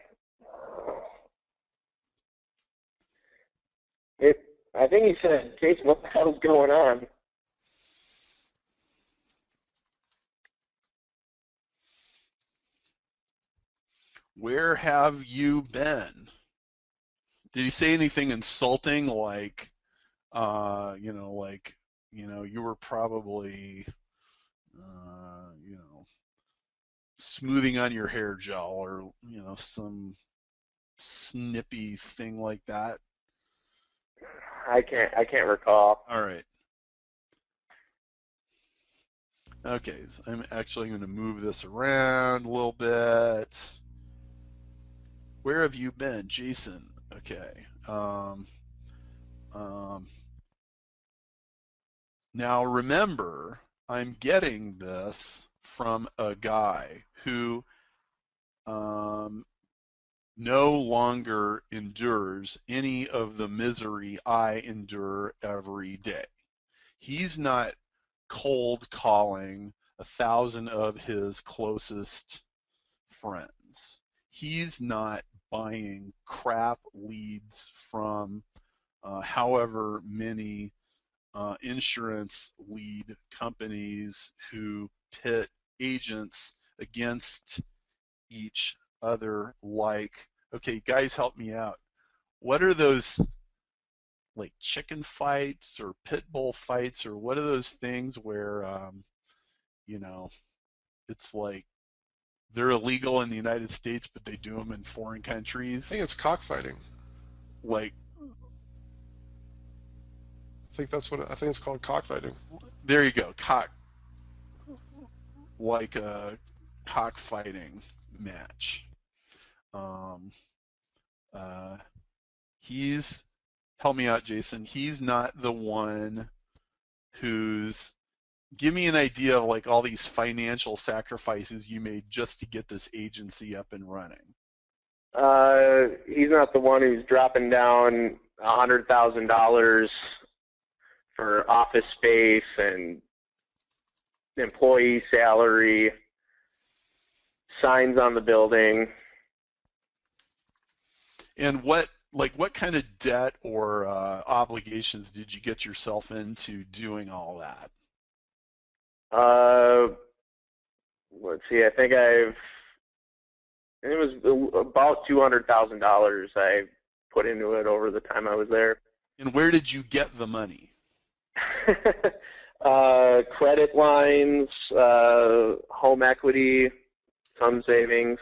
I think he said, "Jason, what the hell is going on?" Where have you been? Did he say anything insulting like, you were probably, smoothing on your hair gel or, some snippy thing like that? I can't recall. All right. Okay, so I'm actually going to move this around a little bit. Where have you been, Jason? Okay. Um, Now remember, I'm getting this from a guy who um, no longer endures any of the misery I endure every day. He's not cold calling 1,000 of his closest friends. He's not buying crap leads from however many insurance lead companies who pit agents against each other like, okay, guys, help me out. What are those like chicken fights or pit bull fights or what are those things where, you know, it's like they're illegal in the United States, but they do them in foreign I countries? think it's cockfighting. Like, I think it's called cockfighting. there you go, like a cockfighting match. Um, uh, he's help me out, Jason. He's not the one who's give me an idea of like all these financial sacrifices you made just to get this agency up and running. He's not the one who's dropping down $100,000 for office space and employee salary, signs on the building. And what kind of debt or obligations did you get yourself into doing all that? Let's see. It was about $200,000 I put into it over the time I was there. And where did you get the money? Credit lines, home equity, some savings.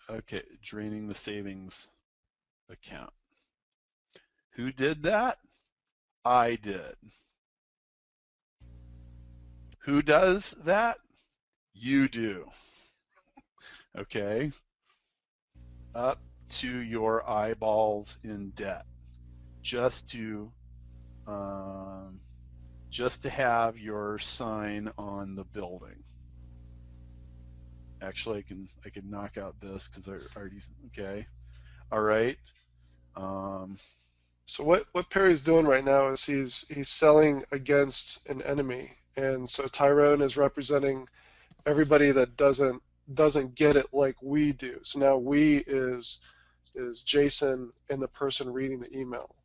Okay, draining the savings account. Who did that? I did. Who does that? You do. Okay? Up to your eyeballs in debt. just to have your sign on the building. Actually, I can knock out this because I already, okay. All right. So what Perry's doing right now is he's selling against an enemy, and so Tyrone is representing everybody that doesn't get it like we do. So now we is Jason and the person reading the email.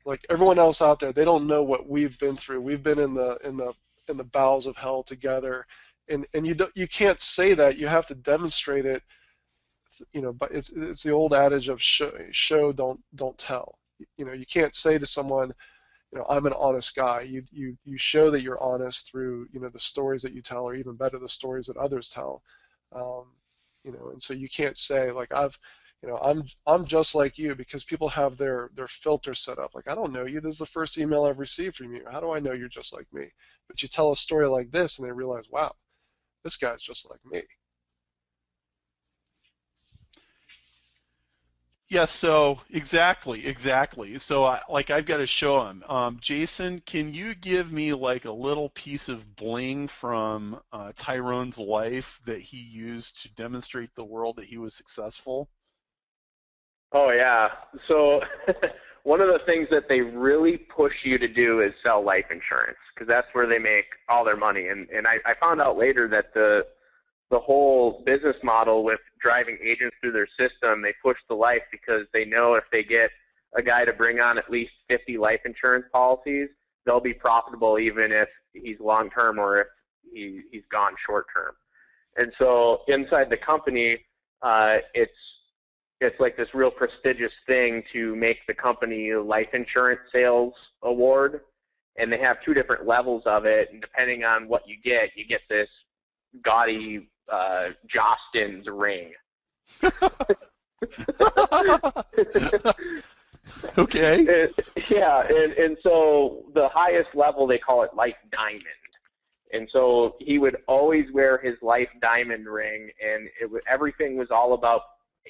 Like everyone else out there, they don't know what we've been through. We've been in the bowels of hell together, and you can't say that. You have to demonstrate it. But it's the old adage of show don't tell. You can't say to someone, I'm an honest guy. You show that you're honest through the stories that you tell, or even better, the stories that others tell. And so you can't say like I'm just like you, because people have their filters set up. Like, I don't know you. This is the first email I've received from you. How do I know you're just like me? But you tell a story like this, and they realize, wow, this guy's just like me. Yeah, so exactly. So I've got to show him. Jason, can you give me like a little piece of bling from Tyrone's life that he used to demonstrate the world that he was successful? Oh yeah. So one of the things that they really push you to do is sell life insurance, because that's where they make all their money. And I found out later that the whole business model with driving agents through their system, they push the life because they know if they get a guy to bring on at least 50 life insurance policies, they'll be profitable even if he's long term or if he's gone short term. And so inside the company, it's like this real prestigious thing to make the company a life insurance sales award. And they have two different levels of it. And depending on what you get this gaudy Jostens ring. Okay. And so the highest level, they call it Life Diamond. And so he would always wear his Life Diamond ring, and everything was all about,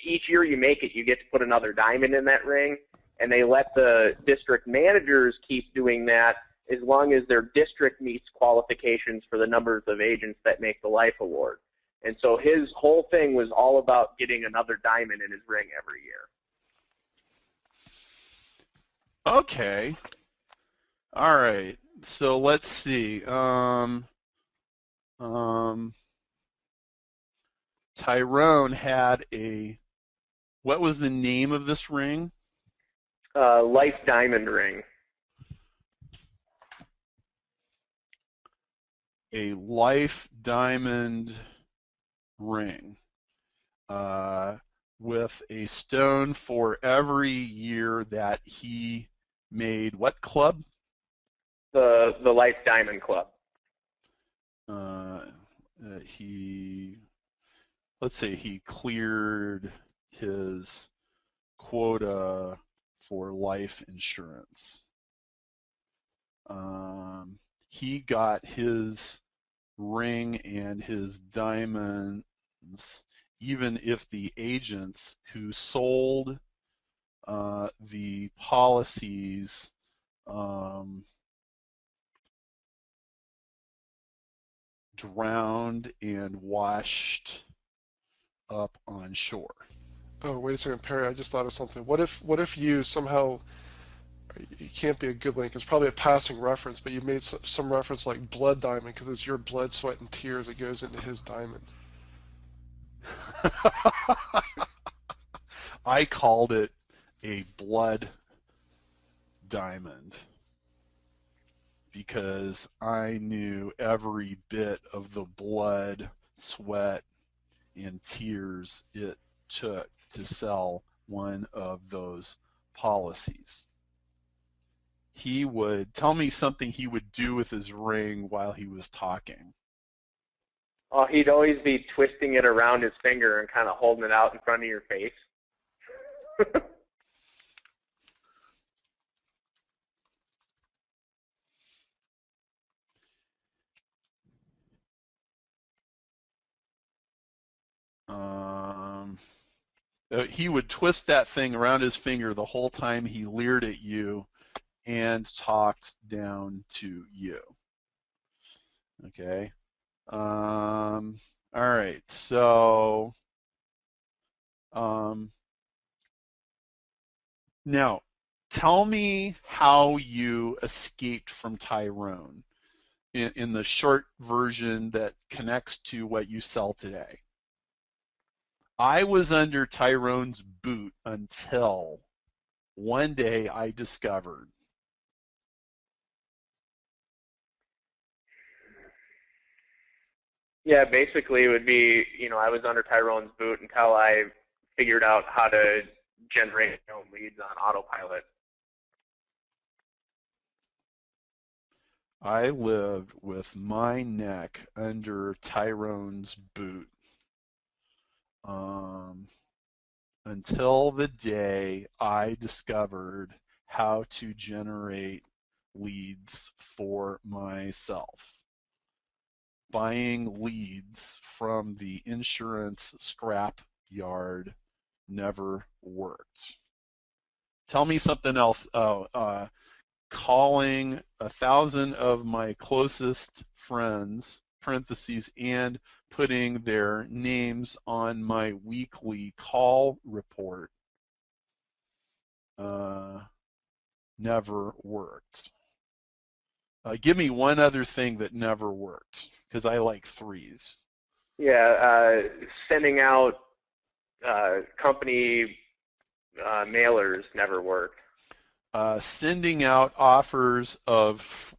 each year you make it, you get to put another diamond in that ring, and they let the district managers keep doing that as long as their district meets qualifications for the numbers of agents that make the life award. And so his whole thing was all about getting another diamond in his ring every year. Okay. All right. So let's see. Tyrone had what was the name of this ring? Life Diamond ring. A Life Diamond ring with a stone for every year that he made what club? The Life Diamond Club. Let's say he cleared his quota for life insurance. He got his ring and his diamonds even if the agents who sold the policies drowned and washed up on shore. Oh, wait a second, Perry. I just thought of something. What if you somehow, it can't be a good link. It's probably a passing reference, but you made some reference like blood diamond, because it's your blood, sweat, and tears that goes into his diamond. I called it a blood diamond because I knew every bit of the blood, sweat, and tears it took to sell one of those policies. He would tell me something he would do with his ring while he was talking. Oh, he'd always be twisting it around his finger and kind of holding it out in front of your face. He would twist that thing around his finger the whole time he leered at you and talked down to you. Okay. All right. So now tell me how you escaped from Tyrone in the short version that connects to what you sell today. I was under Tyrone's boot until one day I discovered. Yeah, basically it would be, I was under Tyrone's boot until I figured out how to generate my own leads on autopilot. I lived with my neck under Tyrone's boot until the day I discovered how to generate leads for myself. Buying leads from the insurance scrap yard never worked. Tell me something else. Calling 1,000 of my closest friends, parentheses, and putting their names on my weekly call report never worked. Give me one other thing that never worked, because I like threes. Yeah, sending out company mailers never worked. Sending out offers of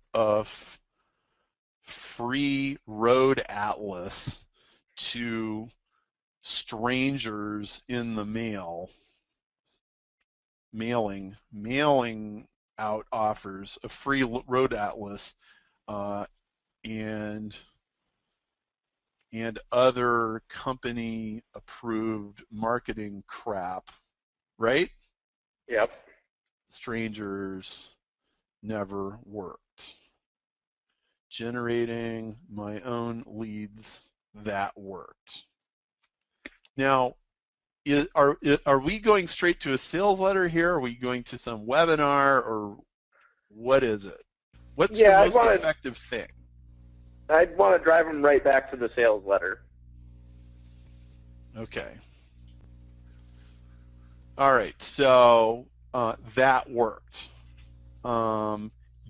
free road atlas to strangers in the mail, mailing out offers of free road atlas and other company approved marketing crap, right? Yep. Strangers never worked. Generating my own leads, that worked. Now, are we going straight to a sales letter here? Are we going to some webinar, or what is it? What's your most effective thing? I'd want to drive them right back to the sales letter. Okay. All right, so that worked.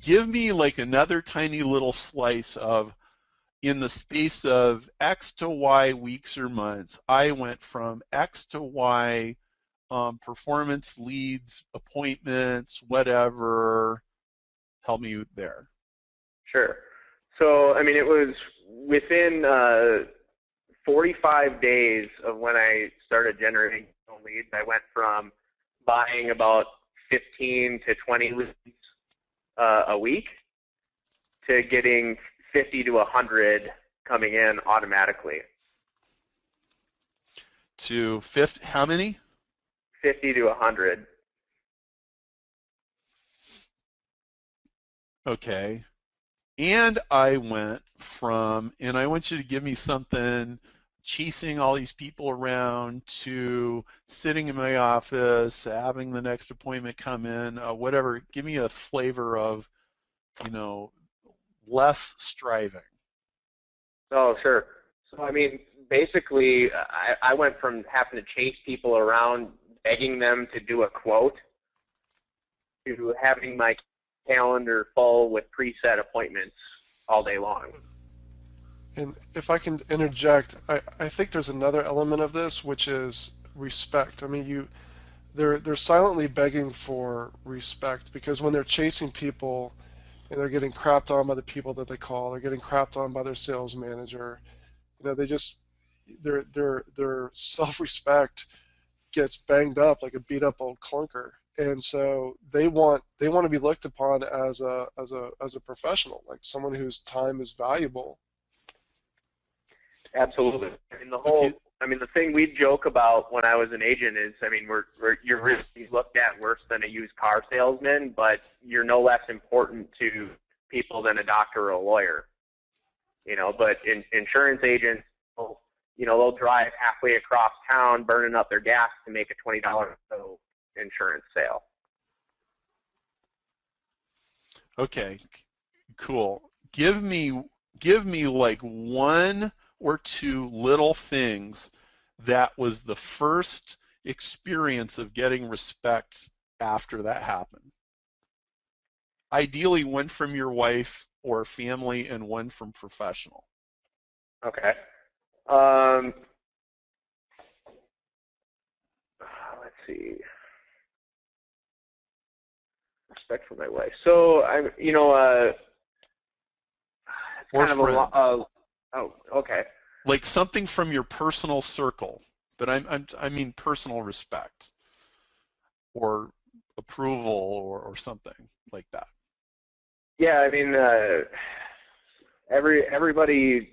Give me like another tiny little slice of, in the space of X to Y weeks or months, I went from X to Y performance, leads, appointments, whatever. Help me there. Sure. So, I mean, it was within 45 days of when I started generating leads. I went from buying about 15 to 20 leads a week to getting 50 to 100 coming in automatically. To 50, how many? 50 to 100. Okay. And I went from, and I want you to give me something, chasing all these people around, to sitting in my office, having the next appointment come in, whatever. Give me a flavor of, less striving. Oh, sure. So, I mean, basically, I went from having to chase people around, begging them to do a quote, to having my calendar full with preset appointments all day long. And if I can interject, I think there's another element of this, which is respect. I mean, they're silently begging for respect, because when they're chasing people and they're getting crapped on by the people that they call, they're getting crapped on by their sales manager, they just, their self-respect gets banged up like a beat up old clunker. And so they want to be looked upon as a professional, like someone whose time is valuable. Absolutely. I mean, the thing we joke about when I was an agent is, I mean, you're really looked at worse than a used car salesman, but you're no less important to people than a doctor or a lawyer. But insurance agents they'll drive halfway across town, burning up their gas to make a $20 insurance sale. Okay, cool. Give me like one or two little things that was the first experience of getting respect after that happened. Ideally, one from your wife or family and one from professional. Okay. Let's see. Respect for my wife. So I'm, it's Or kind friends. of oh, okay. Like something from your personal circle, but I mean personal respect or approval or something like that. Yeah, I mean, everybody,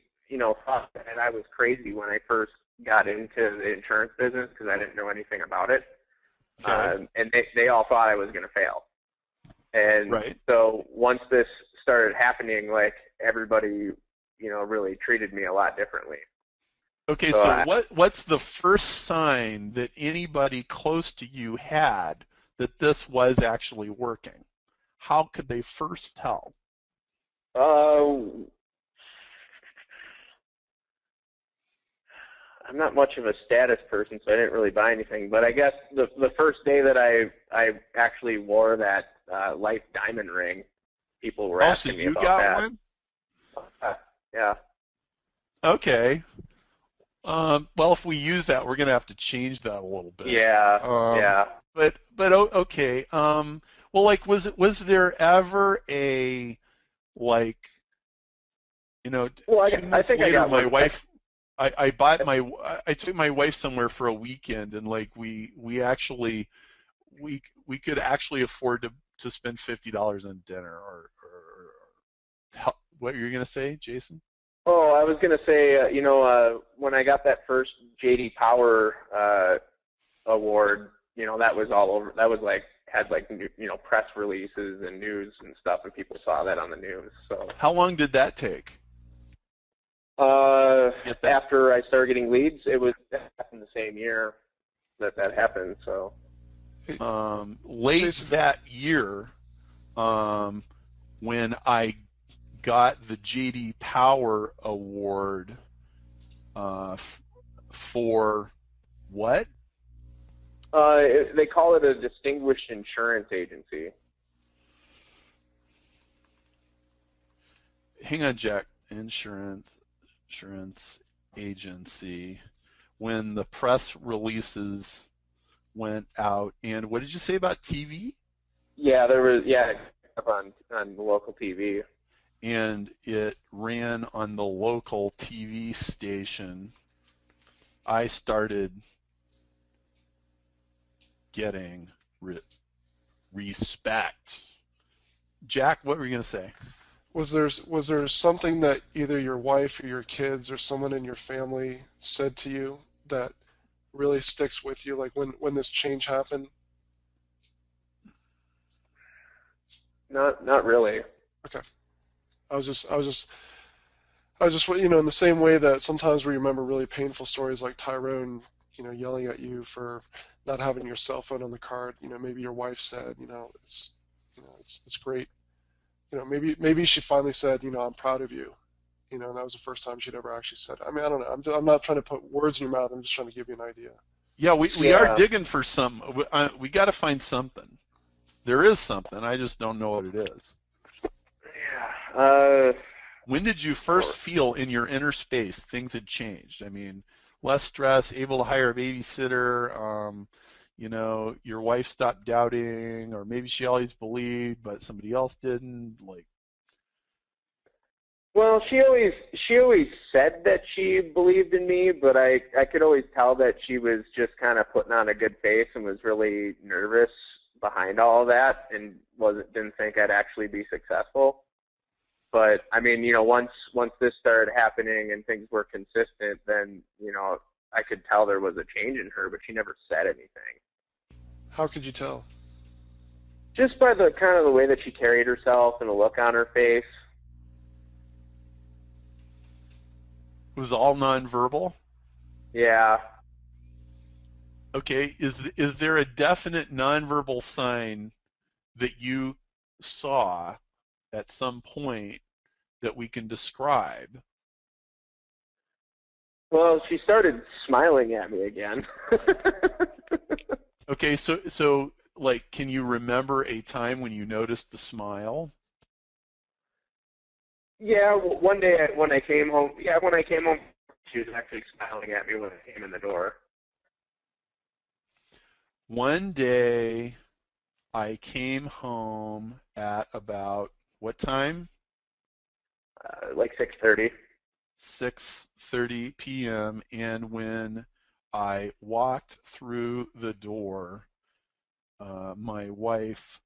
thought that I was crazy when I first got into the insurance business because I didn't know anything about it. Okay. And they all thought I was going to fail. And Right. so once this started happening, like everybody, really treated me a lot differently. Okay, so what's the first sign that anybody close to you had that this was actually working? How could they first tell? I'm not much of a status person, so I didn't really buy anything. But I guess the first day that I actually wore that Life Diamond ring, people were asking me about that. Oh, so you got one? Yeah. Okay. Well, if we use that, we're going to have to change that a little bit. Yeah. Yeah. But okay. Well, like, was there ever a like, Well, 2 I months think I later, got my one. wife, I took my wife somewhere for a weekend, and like we could actually afford to spend $50 on dinner or what you're going to say, Jason? Oh, I was going to say, when I got that first JD Power award, that was all over. That was had press releases and news and stuff, and people saw that on the news. So how long did that take? After I started getting leads, it happened the same year that happened. So late Jason. that year, when I got the JD Power Award for what? They call it a distinguished insurance agency. Hang on, Jack. Insurance agency. When the press releases went out, and what did you say about TV? Yeah, there was up on the local TV. And it ran on the local TV station. I started getting respect. Jack, what were you going to say? Was there something that either your wife or your kids or someone in your family said to you that really sticks with you, like when this change happened? Not really. Okay. I was just in the same way that sometimes we remember really painful stories like Tyrone, yelling at you for not having your cell phone on the card. Maybe your wife said, it's great. Maybe she finally said, I'm proud of you. And that was the first time she'd ever actually said it. I mean, I don't know. I'm not trying to put words in your mouth. I'm just trying to give you an idea. Yeah, we are digging for some. We got to find something. There is something. I just don't know what it is. Yeah. When did you first feel in your inner space things had changed? I mean, less stress, able to hire a babysitter, your wife stopped doubting, or maybe she always believed, but somebody else didn't. Well, she always said that she believed in me, but I could always tell that she was just kind of putting on a good face and was really nervous behind all of that and didn't think I'd actually be successful. But I mean, once this started happening and things were consistent, then I could tell there was a change in her, but she never said anything. How could you tell? Just by the kind of the way that she carried herself and the look on her face. It was all nonverbal? Yeah. Okay, is there a definite nonverbal sign that you saw at some point that we can describe? Well, she started smiling at me again. Okay, so like, can you remember a time when you noticed the smile? Yeah, one day when I came home, she was actually smiling at me when I came in the door. One day I came home at about what time? Like 6:30. 6:30 p.m. And when I walked through the door, my wife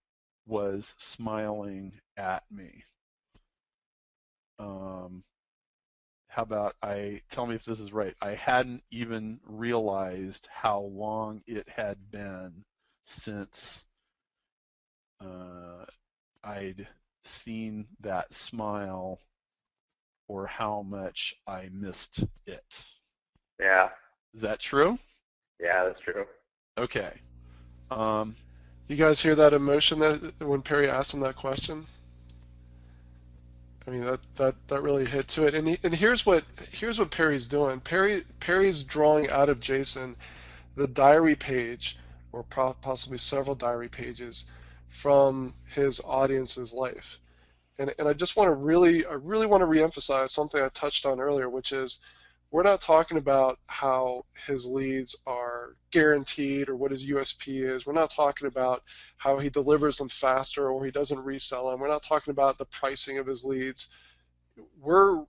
was smiling at me. Um, how about tell me if this is right. I hadn't even realized how long it had been since uh, I'd seen that smile or how much I missed it. Yeah, Is that true? yeah, that's true. Okay. Um, You guys hear that emotion that when Perry asked him that question? I mean that really hit to it. And here's what Perry's doing. Perry's drawing out of Jason the diary page, or possibly several diary pages from his audience's life. And I really want to reemphasize something I touched on earlier, which is we're not talking about how his leads are guaranteed or what his USP is. We're not talking about how he delivers them faster or he doesn't resell them. We're not talking about the pricing of his leads. We're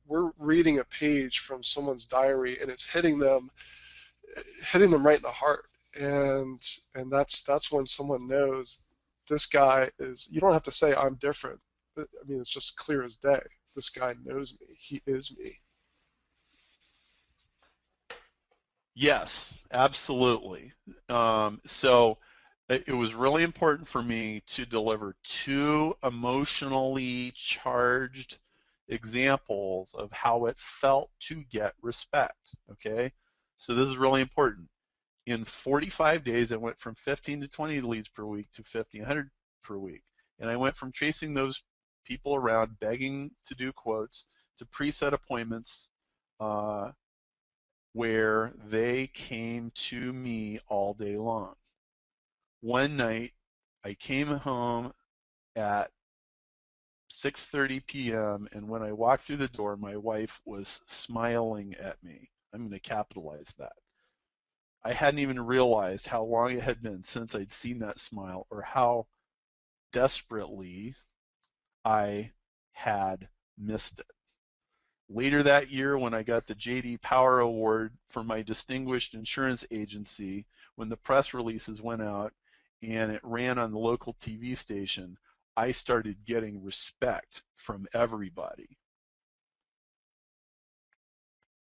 we're reading a page from someone's diary and it's hitting them right in the heart. And that's when someone knows this guy is, you don't have to say I'm different. I mean, it's just clear as day. This guy knows me. He is me. yes, absolutely. So it was really important for me to deliver two emotionally charged examples of how it felt to get respect. Okay, so this is really important. In 45 days, I went from 15 to 20 leads per week to 50, 100 per week. And I went from chasing those people around, begging to do quotes, to preset appointments uh, where they came to me all day long. One night, I came home at 6:30 p.m. and when I walked through the door, my wife was smiling at me. I'm going to capitalize that. I hadn't even realized how long it had been since I'd seen that smile or how desperately I had missed it. Later that year, when I got the J.D. Power Award for my distinguished insurance agency, when the press releases went out and it ran on the local TV station, I started getting respect from everybody.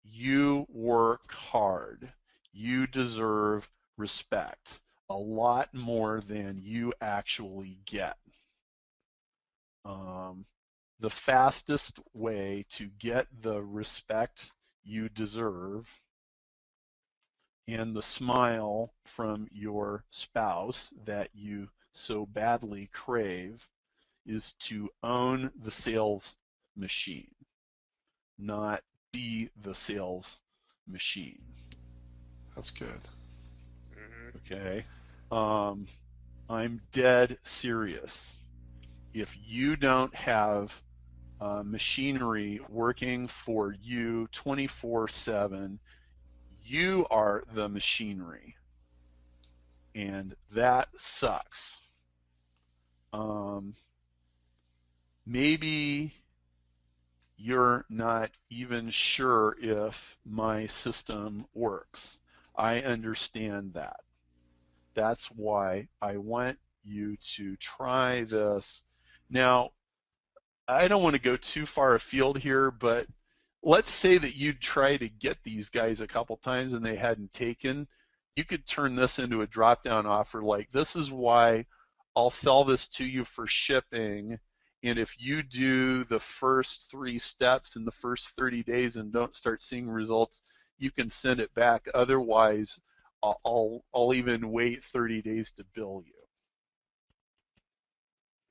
You work hard. You deserve respect, a lot more than you actually get. Um, the fastest way to get the respect you deserve and the smile from your spouse that you so badly crave is to own the sales machine, not be the sales machine. That's good. Hmm. Okay? Um, I'm dead serious. If you don't have machinery working for you 24/7, you are the machinery, and that sucks. Um, maybe you're not even sure if my system works. I understand that. That's why I want you to try this. Now, I don't want to go too far afield here, but let's say that you try to get these guys a couple times and they hadn't taken. You could turn this into a drop-down offer like, this is why I'll sell this to you for shipping, and if you do the first 3 steps in the first 30 days and don't start seeing results, you can send it back. Otherwise, I'll even wait 30 days to bill you.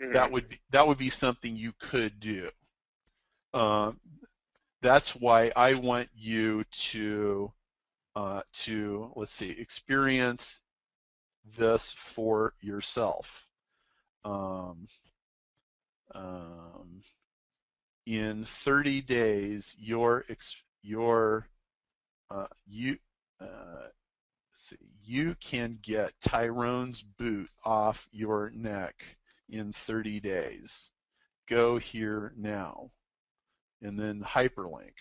Mm-hmm. That would be something you could do. That's why I want you to let's see, experience this for yourself. In 30 days, you can get Tyrone's boot off your neck in 30 days. Go here now, and then hyperlink.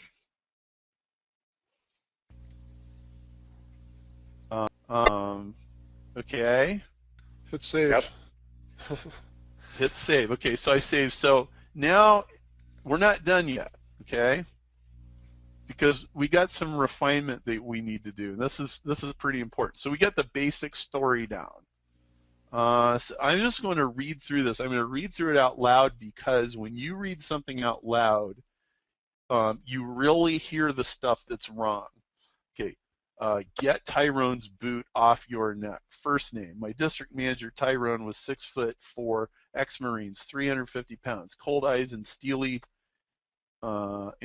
Okay. Hit save. Yep. Hit save. Okay, so I saved. So now we're not done yet. Okay. Because we got some refinement that we need to do. This is pretty important. So we got the basic story down. So I'm just going to read through this. I'm going to read through it out loud because when you read something out loud, you really hear the stuff that's wrong. Okay. Get Tyrone's boot off your neck. First name. My district manager Tyrone was 6'4", ex-Marines, 350 pounds, cold eyes and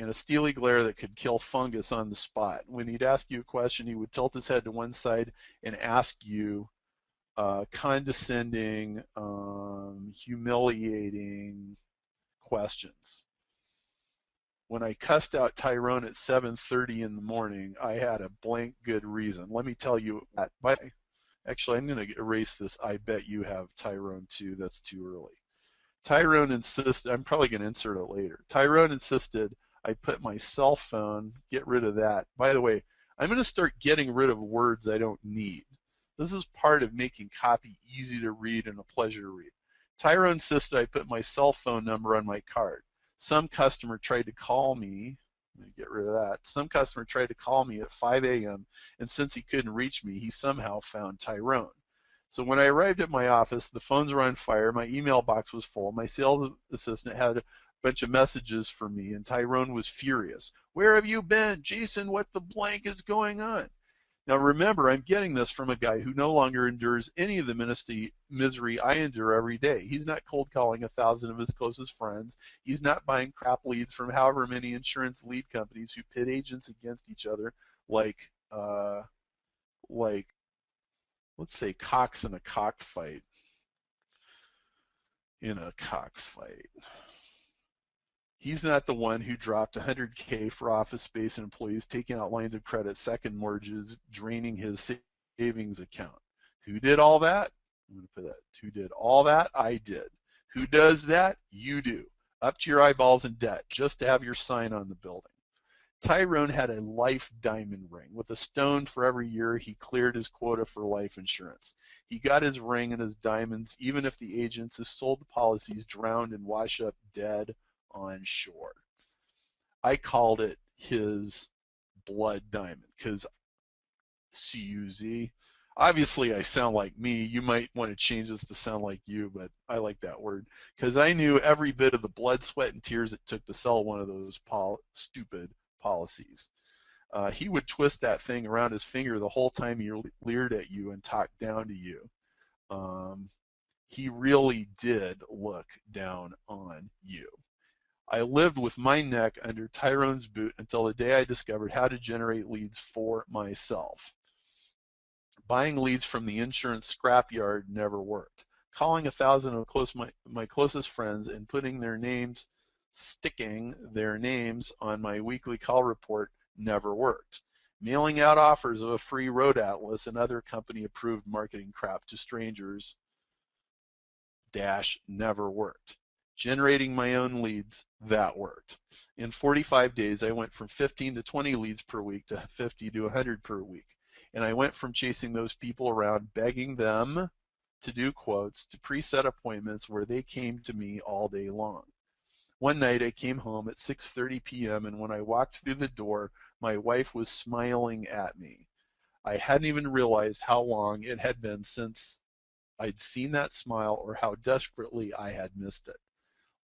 a steely glare that could kill fungus on the spot. When he'd ask you a question, he would tilt his head to one side and ask you condescending, humiliating questions. When I cussed out Tyrone at 7:30 in the morning, I had a blank good reason. Let me tell you that. Actually, I'm going to erase this. I bet you have Tyrone too. That's too early. Tyrone insisted, I'm probably going to insert it later. Tyrone insisted I put my cell phone, get rid of that. By the way, I'm going to start getting rid of words I don't need. This is part of making copy easy to read and a pleasure to read. Tyrone insisted I put my cell phone number on my card. Some customer tried to call me. Let me get rid of that. Some customer tried to call me at 5 a.m. and since he couldn't reach me, he somehow found Tyrone. So when I arrived at my office, the phones were on fire, my email box was full, my sales assistant had a bunch of messages for me, and Tyrone was furious. Where have you been? Jason, what the blank is going on? Now remember, I'm getting this from a guy who no longer endures any of the misery I endure every day. He's not cold calling 1,000 of his closest friends. He's not buying crap leads from however many insurance lead companies who pit agents against each other like let's say cocks in a cockfight. In a cockfight. He's not the one who dropped $100K for office space and employees, taking out lines of credit, second mortgages, draining his savings account. Who did all that? I'm going to put that. Who did all that? I did. Who does that? You do. Up to your eyeballs in debt, just to have your sign on the building. Tyrone had a life diamond ring. With a stone for every year, he cleared his quota for life insurance. He got his ring and his diamonds, even if the agents who sold the policies drowned and washed up dead on shore. I called it his blood diamond because CUZ. Obviously, I sound like me. You might want to change this to sound like you, but I like that word because I knew every bit of the blood, sweat, and tears it took to sell one of those stupid policies. He would twist that thing around his finger the whole time he leered at you and talked down to you. He really did look down on you. I lived with my neck under Tyrone's boot until the day I discovered how to generate leads for myself. Buying leads from the insurance scrapyard never worked. Calling 1,000 of my closest friends and sticking their names on my weekly call report never worked. Mailing out offers of a free road atlas and other company-approved marketing crap to strangers never worked. Generating my own leads, that worked. In 45 days, I went from 15 to 20 leads per week to 50 to 100 per week. And I went from chasing those people around, begging them to do quotes, to preset appointments where they came to me all day long. One night I came home at 6:30 p.m. and when I walked through the door, my wife was smiling at me. I hadn't even realized how long it had been since I'd seen that smile or how desperately I had missed it.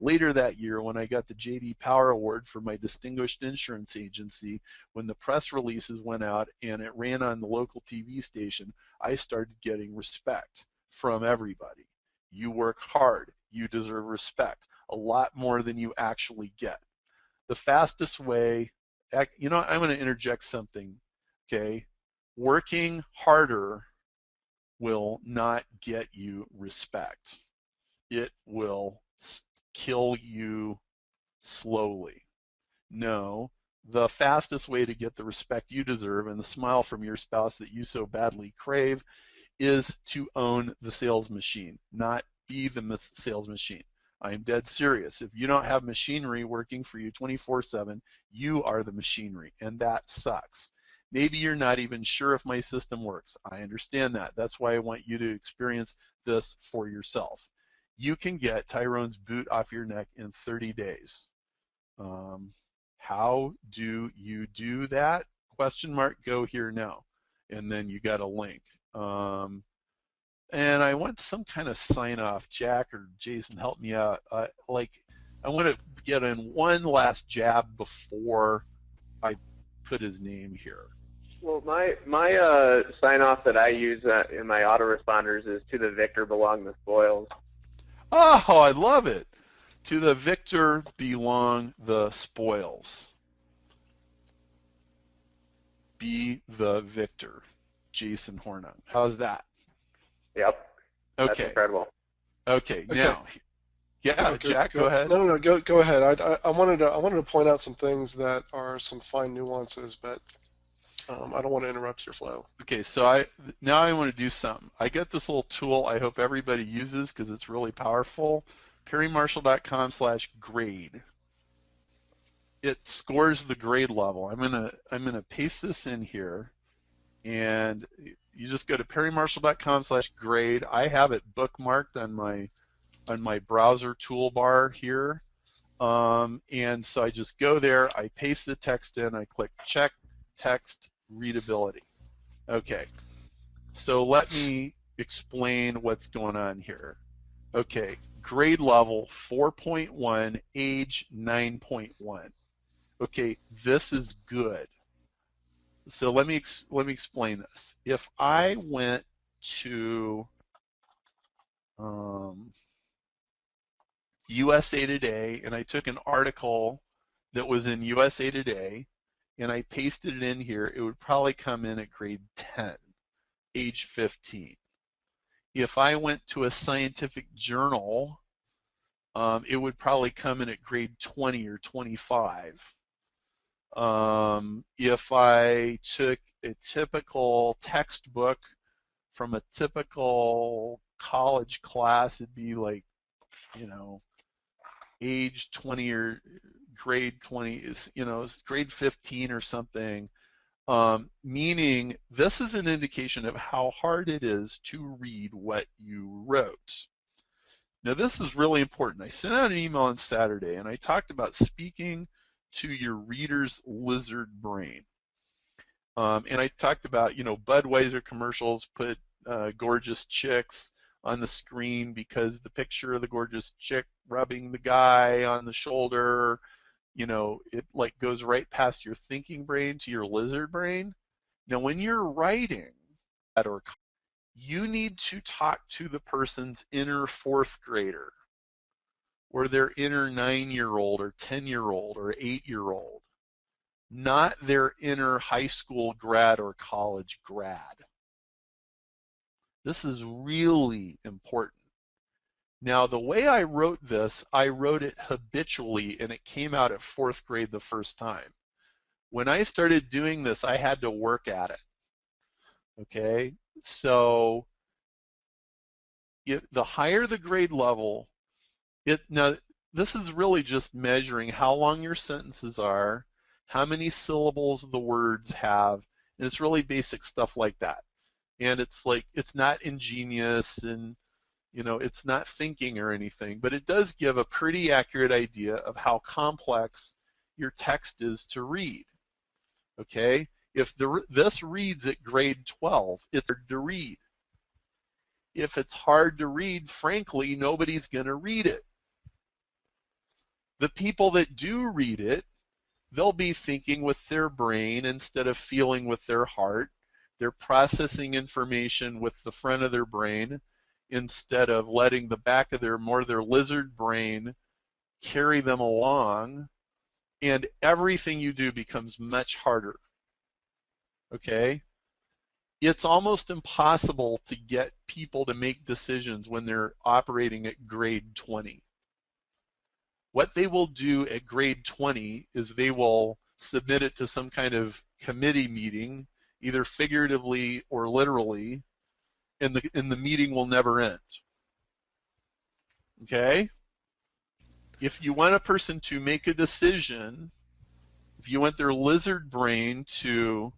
Later that year, when I got the J.D. Power Award for my distinguished insurance agency, when the press releases went out and it ran on the local TV station, I started getting respect from everybody. You work hard. You deserve respect, a lot more than you actually get. The fastest way, I'm going to interject something, okay? Working harder will not get you respect. It will kill you slowly. No, the fastest way to get the respect you deserve and the smile from your spouse that you so badly crave is to own the sales machine, not be the sales machine. I'm dead serious. If you don't have machinery working for you 24/7, you are the machinery, and that sucks. Maybe you're not even sure if my system works. I understand that. That's why I want you to experience this for yourself. You can get Tyrone's boot off your neck in 30 days. How do you do that? Question mark, go here now. And then you got a link. And I want some kind of sign off. Jack or Jason, help me out. I want to get in one last jab before I put his name here. Well, my sign off that I use in my autoresponders is "To the victor belong the spoils." Oh, I love it. To the victor belong the spoils. Be the victor. Jason Hornung. How's that? Yep. Okay. That's incredible. Okay. Now, yeah, Jack, go ahead. No, go ahead. I wanted to point out some things that are some fine nuances, but I don't want to interrupt your flow. Okay, so now I want to do something. I get this little tool I hope everybody uses because it's really powerful. PerryMarshall.com/grade. It scores the grade level. I'm gonna paste this in here, and you just go to PerryMarshall.com/grade. I have it bookmarked on my browser toolbar here, and so I just go there. I paste the text in. I click check text readability. Okay, so let me explain what's going on here. Okay, grade level 4.1, age 9.1. Okay, this is good. So let me explain this. If I went to USA Today and I took an article that was in USA Today and I pasted it in here, it would probably come in at grade 10, age 15. If I went to a scientific journal, it would probably come in at grade 20 or 25. If I took a typical textbook from a typical college class, it'd be like, age 20 or grade 20 is, it's grade 15 or something, meaning this is an indication of how hard it is to read what you wrote. Now this is really important. I sent out an email on Saturday and I talked about speaking to your reader's lizard brain. And I talked about, Budweiser commercials put gorgeous chicks on the screen because the picture of the gorgeous chick rubbing the guy on the shoulder, it like goes right past your thinking brain to your lizard brain. Now when you're writing, you need to talk to the person's inner fourth grader or their inner 9-year-old or 10-year-old or 8-year-old, not their inner high school grad or college grad. This is really important. Now, the way I wrote this, I wrote it habitually, and it came out at 4th grade the first time. When I started doing this, I had to work at it. Okay? So, the higher the grade level, now, this is really just measuring how long your sentences are, how many syllables the words have, and it's really basic stuff like that. And it's like, it's not ingenious and, it's not thinking or anything, but it does give a pretty accurate idea of how complex your text is to read. Okay? If this reads at grade 12, it's hard to read. If it's hard to read, frankly, nobody's going to read it. The people that do read it, they'll be thinking with their brain instead of feeling with their heart. They're processing information with the front of their brain instead of letting the back of their lizard brain carry them along, and everything you do becomes much harder. Okay? It's almost impossible to get people to make decisions when they're operating at grade 20. What they will do at grade 20 is they will submit it to some kind of committee meeting, either figuratively or literally, and the meeting will never end. Okay? If you want a person to make a decision, if you want their lizard brain to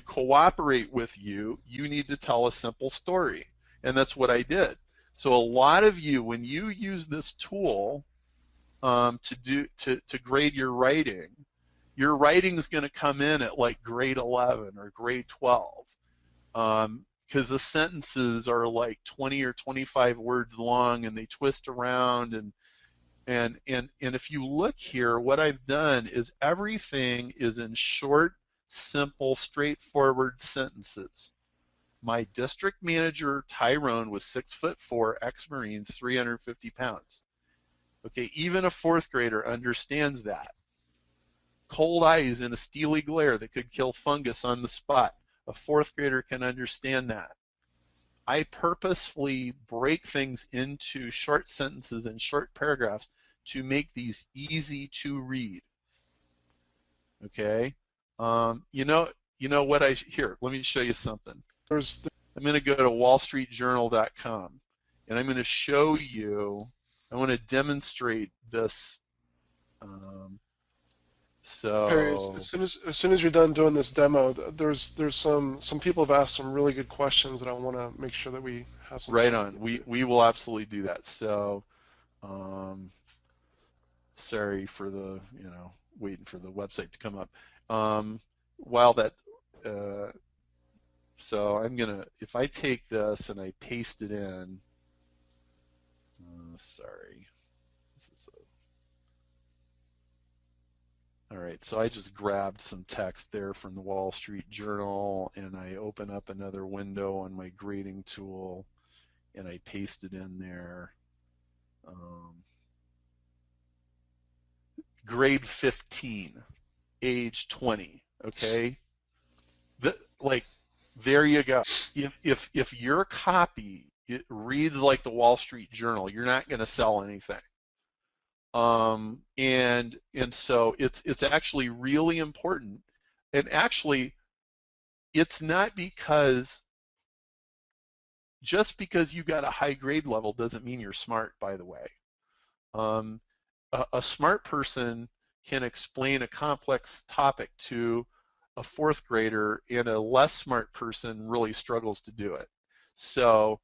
cooperate with you, you need to tell a simple story. And that's what I did. So a lot of you, when you use this tool to grade your writing is going to come in at like grade 11 or grade 12, because the sentences are like 20 or 25 words long and they twist around, and if you look here, what I've done is everything is in short, simple, straightforward sentences. My district manager, Tyrone, was 6'4", ex-Marines, 350 pounds. Okay, even a fourth grader understands that. Cold eyes and a steely glare that could kill fungus on the spot. A fourth grader can understand that. I purposefully break things into short sentences and short paragraphs to make these easy to read. Okay? You know what here, let me show you something. I'm going to go to wallstreetjournal.com, and I'm going to show you, I want to demonstrate this. Perry, as soon as you're done doing this demo, there's some people have asked some really good questions that I want to make sure that we have some right time on. We will absolutely do that. So, sorry for the waiting for the website to come up. While that, so I'm gonna, if I take this and I paste it in, sorry. All right, so I just grabbed some text there from the Wall Street Journal, and I open up another window on my grading tool, and I paste it in there. Grade 15, age 20. Okay, there you go. If your copy reads like the Wall Street Journal, you're not going to sell anything. And so it's actually really important, and actually it's not just because you got a high grade level doesn't mean you're smart, by the way. A smart person can explain a complex topic to a fourth grader, and a less smart person really struggles to do it. So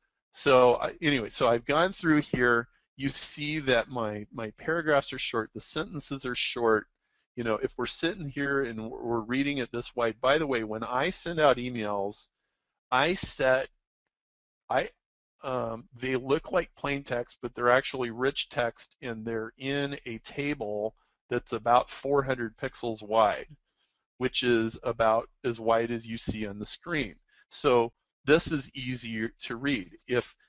anyway, so I've gone through here. You see that my paragraphs are short, the sentences are short. If we're sitting here and we're reading it this wide, by the way, when I send out emails, they look like plain text, but they're actually rich text, and they're in a table that's about 400 pixels wide, which is about as wide as you see on the screen. So this is easier to read.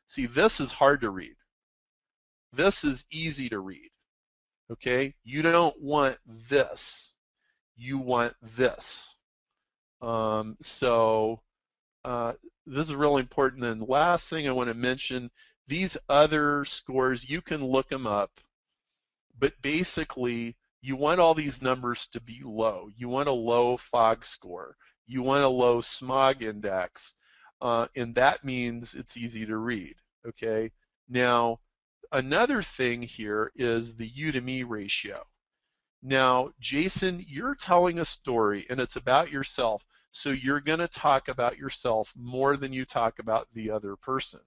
See, this is hard to read. This is easy to read. Okay? You don't want this. You want this. This is really important. And the last thing I want to mention, these other scores, you can look them up, but basically you want all these numbers to be low. You want a low fog score. You want a low smog index, and that means it's easy to read. Okay? Now, another thing here is the U to me ratio. Now, Jason, you're telling a story, and it's about yourself, so you're going to talk about yourself more than you talk about the other person.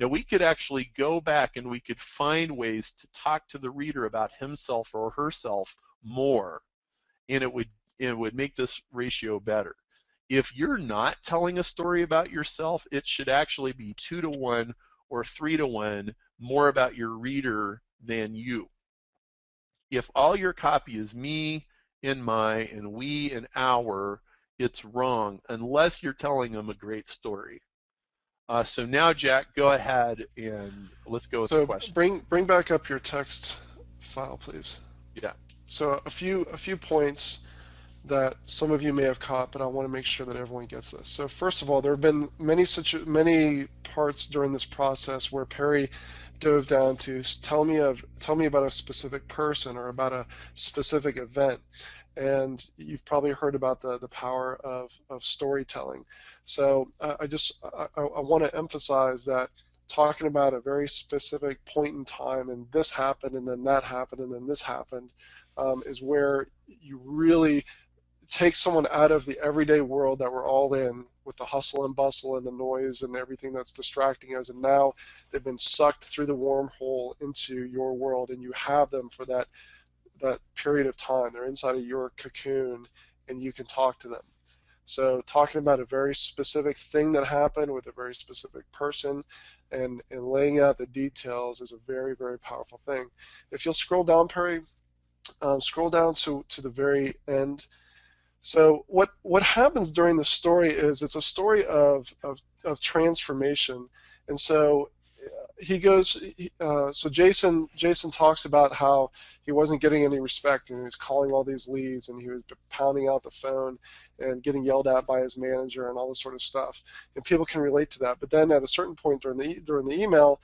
Now, we could actually go back and we could find ways to talk to the reader about himself or herself more, and it would make this ratio better. If you're not telling a story about yourself, it should actually be 2-to-1 or 3-to-1 more about your reader than you. If all your copy is me and my and we and our, it's wrong unless you're telling them a great story. So now, Jack, go ahead and let's go with the So questions. bring back up your text file, please. Yeah. So a few points that some of you may have caught, but I want to make sure that everyone gets this. So first of all, there have been many parts during this process where Perry dove down to tell me about a specific person or about a specific event. And you've probably heard about the power of storytelling. So I want to emphasize that talking about a very specific point in time and this happened and then that happened and then this happened is where you really take someone out of the everyday world that we're all in with the hustle and bustle and the noise and everything that's distracting us, and now they've been sucked through the wormhole into your world, and you have them for that period of time. They're inside of your cocoon and you can talk to them. So talking about a very specific thing that happened with a very specific person and laying out the details is a very, very powerful thing. If you'll scroll down, Perry, scroll down to the very end. So what happens during the story is it's a story of transformation. And so he goes, so Jason talks about how he wasn't getting any respect and he was calling all these leads and he was pounding out the phone and getting yelled at by his manager and all this sort of stuff. And people can relate to that. But then at a certain point during the email,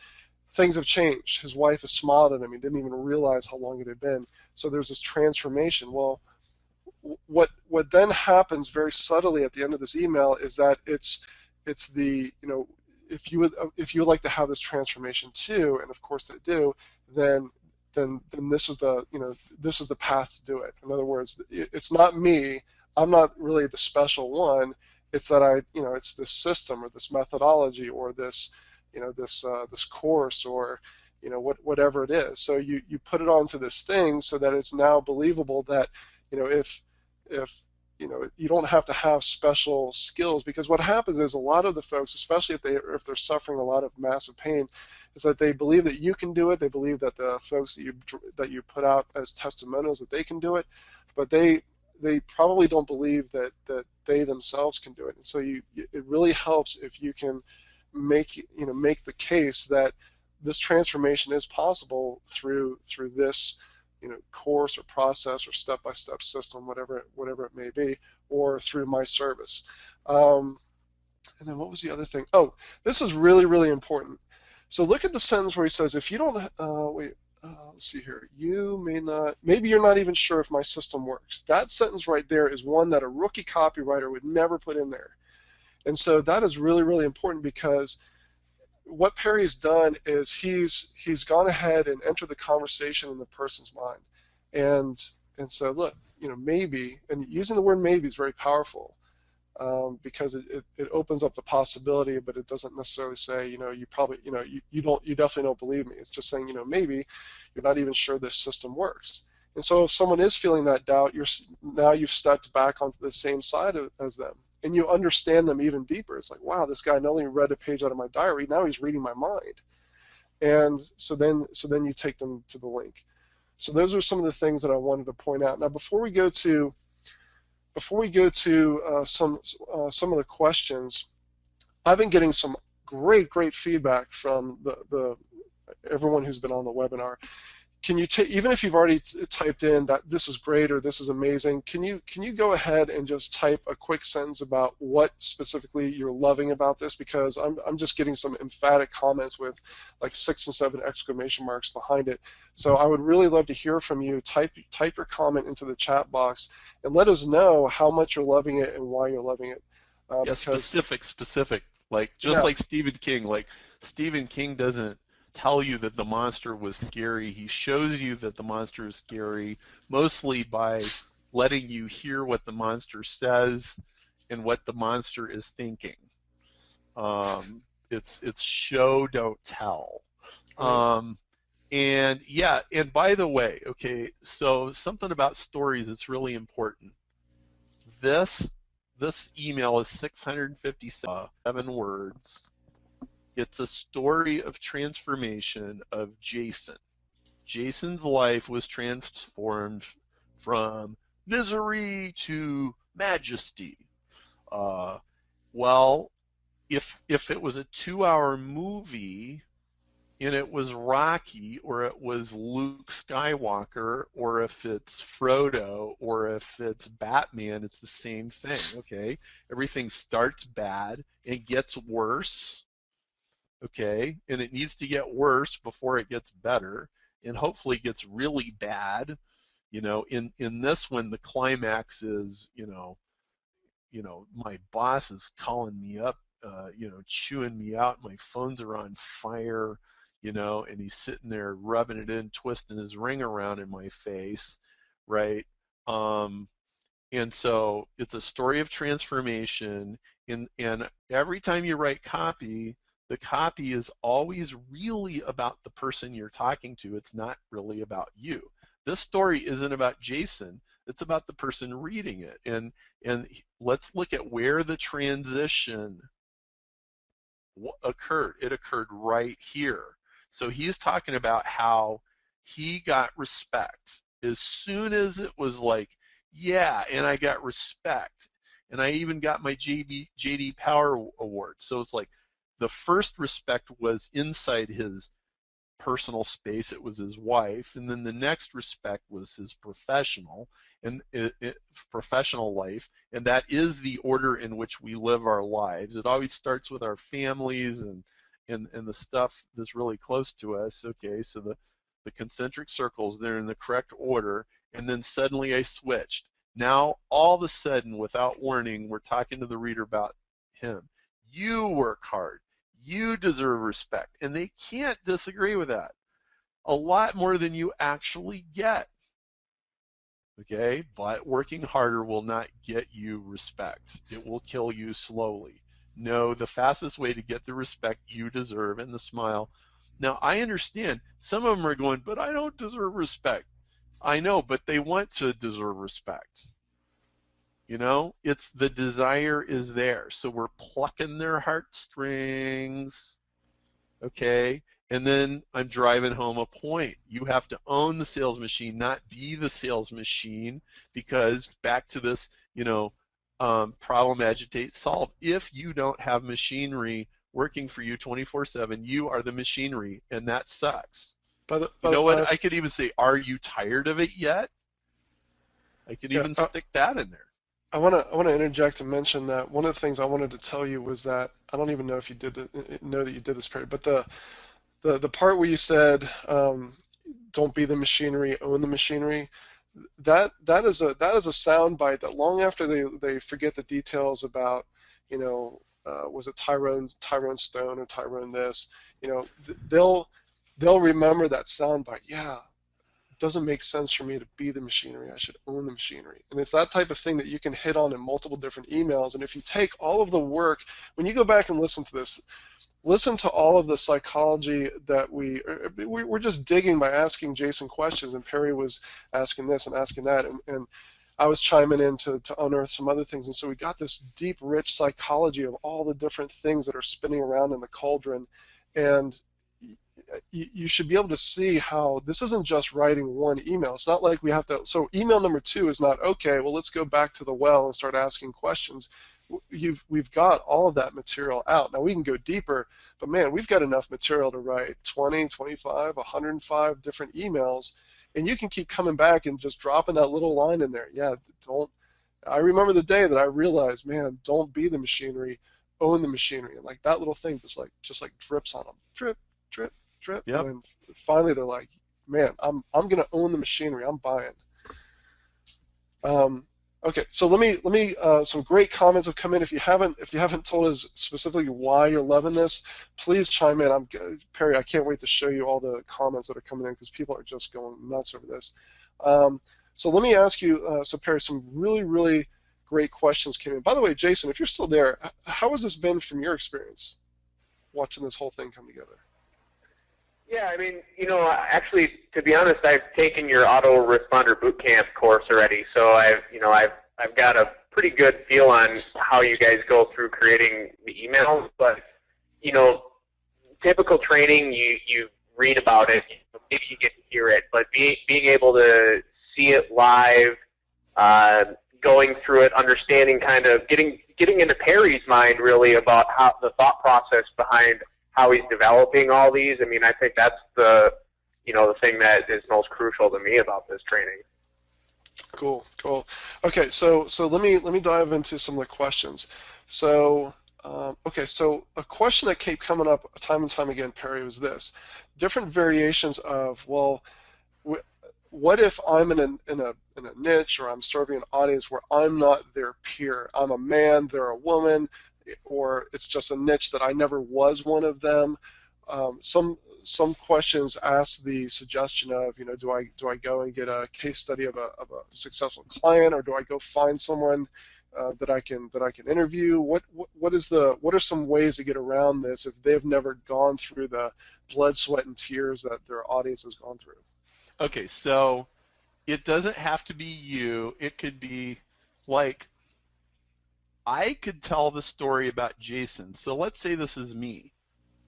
things have changed. His wife has smiled at him. He didn't even realize how long it had been. So there's this transformation. Well, what then happens very subtly at the end of this email is that it's the, if you would like to have this transformation too, and of course they do, then this is the path to do it. In other words, it's not me. I'm not really the special one. It's that it's this system or this methodology or this course or whatever it is. So you put it onto this thing so that it's now believable that if you don't have to have special skills, because what happens is a lot of the folks, especially if they're suffering a lot of massive pain, is that they believe that you can do it. They believe that the folks that you put out as testimonials that they can do it, but they probably don't believe that they themselves can do it. And so it really helps if you can make the case that this transformation is possible through this course or process or step-by-step system, whatever it may be, or through my service. And then what was the other thing? Oh, this is really, really important. So look at the sentence where he says, if you don't, let's see here, maybe you're not even sure if my system works. That sentence right there is one that a rookie copywriter would never put in there. And so that is really, really important, because what Perry's done is he's gone ahead and entered the conversation in the person's mind, and so look, maybe, and using the word maybe is very powerful, because it opens up the possibility, but it doesn't necessarily say you probably you definitely don't believe me. It's just saying maybe you're not even sure this system works. And so if someone is feeling that doubt, you've stepped back onto the same side as them. And you understand them even deeper. It's like, wow, this guy not only read a page out of my diary, now he's reading my mind. And so then you take them to the link. So those are some of the things that I wanted to point out. Now, before we go to some of the questions, I've been getting some great feedback from the everyone who's been on the webinar. Can you even if you've already typed in that this is great or this is amazing, can you go ahead and just type a quick sentence about what specifically you're loving about this? Because I'm just getting some emphatic comments with like 6 and 7 exclamation marks behind it. So I would really love to hear from you. Type your comment into the chat box and let us know how much you're loving it and why you're loving it. Yeah, specific. Like like Stephen King. Like Stephen King doesn't tell you that the monster was scary. He shows you that the monster is scary mostly by letting you hear what the monster says and what the monster is thinking. It's show, don't tell. And by the way, okay, so something about stories that's really important. This email is 657 words. It's a story of transformation of Jason. Jason's life was transformed from misery to majesty. Well, if it was a 2-hour movie and it was Rocky, or it was Luke Skywalker, or if it's Frodo, or if it's Batman, it's the same thing, okay? Everything starts bad and gets worse, okay? And it needs to get worse before it gets better, and hopefully gets really bad. You know, in this one, the climax is, my boss is calling me up, chewing me out. My phones are on fire, and he's sitting there rubbing it in, twisting his ring around in my face, right? And so it's a story of transformation, and every time you write copy, the copy is always really about the person you're talking to. It's not really about you. This story isn't about Jason. It's about the person reading it. And let's look at where the transition occurred. It occurred right here. So he's talking about how he got respect. As soon as it was like, yeah, and I got respect. And I even got my J.D. Power Award. So it's like the first respect was inside his personal space. It was his wife, and then the next respect was his professional life, and that is the order in which we live our lives. It always starts with our families and the stuff that's really close to us. Okay, so the concentric circles, they're in the correct order, and then suddenly I switched. Now all of a sudden, without warning, we're talking to the reader about him. You work hard. You deserve respect, and they can't disagree with that. A lot more than you actually get. Okay, but working harder will not get you respect. It will kill you slowly. No, the fastest way to get the respect you deserve and the smile. Now, I understand some of them are going, but I don't deserve respect. I know, but they want to deserve respect. It's the desire is there. So we're plucking their heartstrings, okay? And then I'm driving home a point. You have to own the sales machine, not be the sales machine, because back to this, problem, agitate, solve. If you don't have machinery working for you 24/7, you are the machinery, and that sucks. You know what? I could even say, are you tired of it yet? I could even stick that in there. I want to interject and mention that one of the things I wanted to tell you was that I don't even know if you know that you did this, Perry, but the part where you said don't be the machinery, own the machinery, that is a sound bite that long after they forget the details about, was it Tyrone Stone or Tyrone this, they'll remember that sound bite. Yeah. Doesn't make sense for me to be the machinery. I should own the machinery. And it's that type of thing that you can hit on in multiple different emails. And if you take all of the work, when you go back and listen to this, listen to all of the psychology that we're just digging by asking Jason questions, and Perry was asking this and asking that, and I was chiming in to unearth some other things. And so we got this deep, rich psychology of all the different things that are spinning around in the cauldron. And you should be able to see how this isn't just writing one email. It's not like we have to, so email number 2 is not, okay, well, let's go back to the well and start asking questions. We've got all of that material out. Now, we can go deeper, but man, we've got enough material to write 20, 25, 105 different emails, and you can keep coming back and just dropping that little line in there. Yeah, I remember the day that I realized, man, don't be the machinery, own the machinery. And like that little thing just like drips on them. Drip, drip, drip. Yep. And then finally they're like, man, I'm going to own the machinery. I'm buying. Okay, so let me some great comments have come in. If you haven't told us specifically why you're loving this, please chime in. Perry, I can't wait to show you all the comments that are coming in because people are just going nuts over this. So let me ask you, so Perry, some really, really great questions came in. By the way, Jason, if you're still there, how has this been from your experience watching this whole thing come together? Yeah, I mean, actually, to be honest, I've taken your autoresponder bootcamp course already, so I've got a pretty good feel on how you guys go through creating the emails. But typical training, you read about it, maybe you get to hear it, but being able to see it live, going through it, understanding, kind of getting into Perry's mind really about how the thought process behind how he's developing all these. I mean, I think that's the thing that is most crucial to me about this training. Cool. Okay, so let me dive into some of the questions. So so a question that kept coming up time and time again, Perry, was this: different variations of, well, what if I'm in a niche, or I'm serving an audience where I'm not their peer? I'm a man, they're a woman, or it's just a niche that I never was one of them. Some questions ask the suggestion of, do I go and get a case study of a successful client, or do I go find someone that I can interview? What are some ways to get around this if they've never gone through the blood, sweat, and tears that their audience has gone through? Okay, so it doesn't have to be you. It could be like, I could tell the story about Jason. So let's say this is me.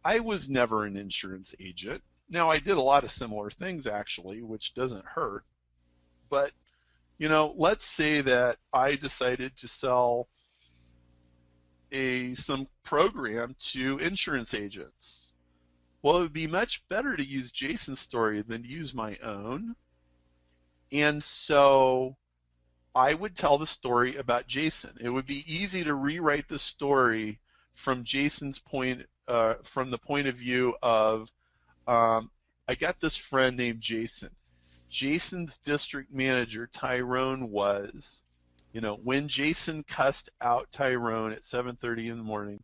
I was never an insurance agent. Now, I did a lot of similar things, actually, which doesn't hurt. But, let's say that I decided to sell some program to insurance agents. Well, it would be much better to use Jason's story than to use my own. And so I would tell the story about Jason. It would be easy to rewrite the story from Jason's point, from the point of view of, I got this friend named Jason. Jason's district manager, Tyrone, was, when Jason cussed out Tyrone at 7:30 in the morning,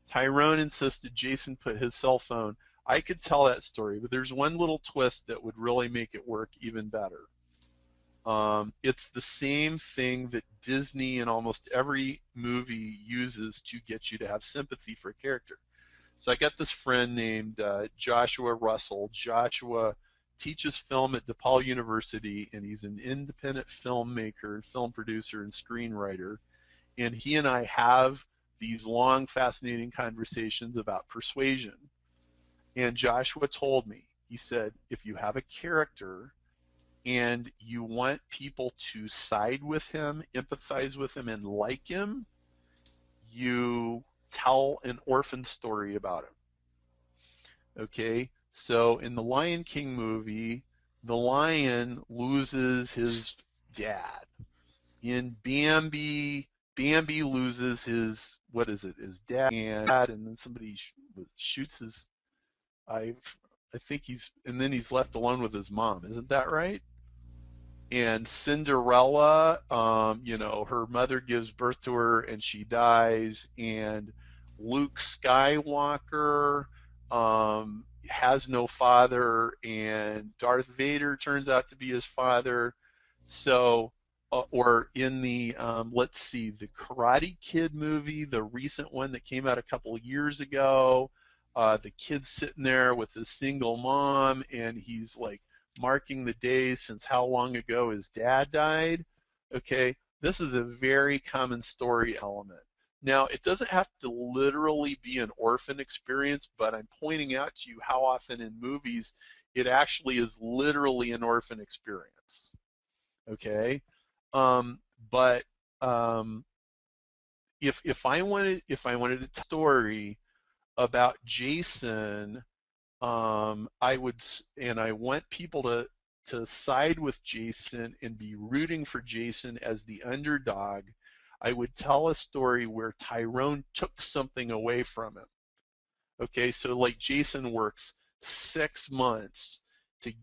Tyrone insisted Jason put his cell phone. I could tell that story, but there's one little twist that would really make it work even better. It's the same thing that Disney and almost every movie uses to get you to have sympathy for a character. So I got this friend named Joshua Russell. Joshua teaches film at DePaul University, and he's an independent filmmaker, film producer, and screenwriter. And he and I have these long, fascinating conversations about persuasion. And Joshua told me, he said, if you have a character and you want people to side with him, empathize with him, and like him, you tell an orphan story about him. Okay? So in the Lion King movie, the lion loses his dad. In Bambi loses his dad, and then somebody shoots his, I think and then he's left alone with his mom. Isn't that right? And Cinderella, her mother gives birth to her and she dies, and Luke Skywalker has no father, and Darth Vader turns out to be his father. So, or in the, let's see, the Karate Kid movie, the recent one that came out a couple of years ago, the kid's sitting there with his single mom, and he's like marking the days since how long ago his dad died. Okay, this is a very common story element. Now, it doesn't have to literally be an orphan experience, but I'm pointing out to you how often in movies it actually is literally an orphan experience. Okay, but if I wanted a story about Jason, I want people to side with Jason and be rooting for Jason as the underdog. I would tell a story where Tyrone took something away from him. Okay, so like Jason works 6 months to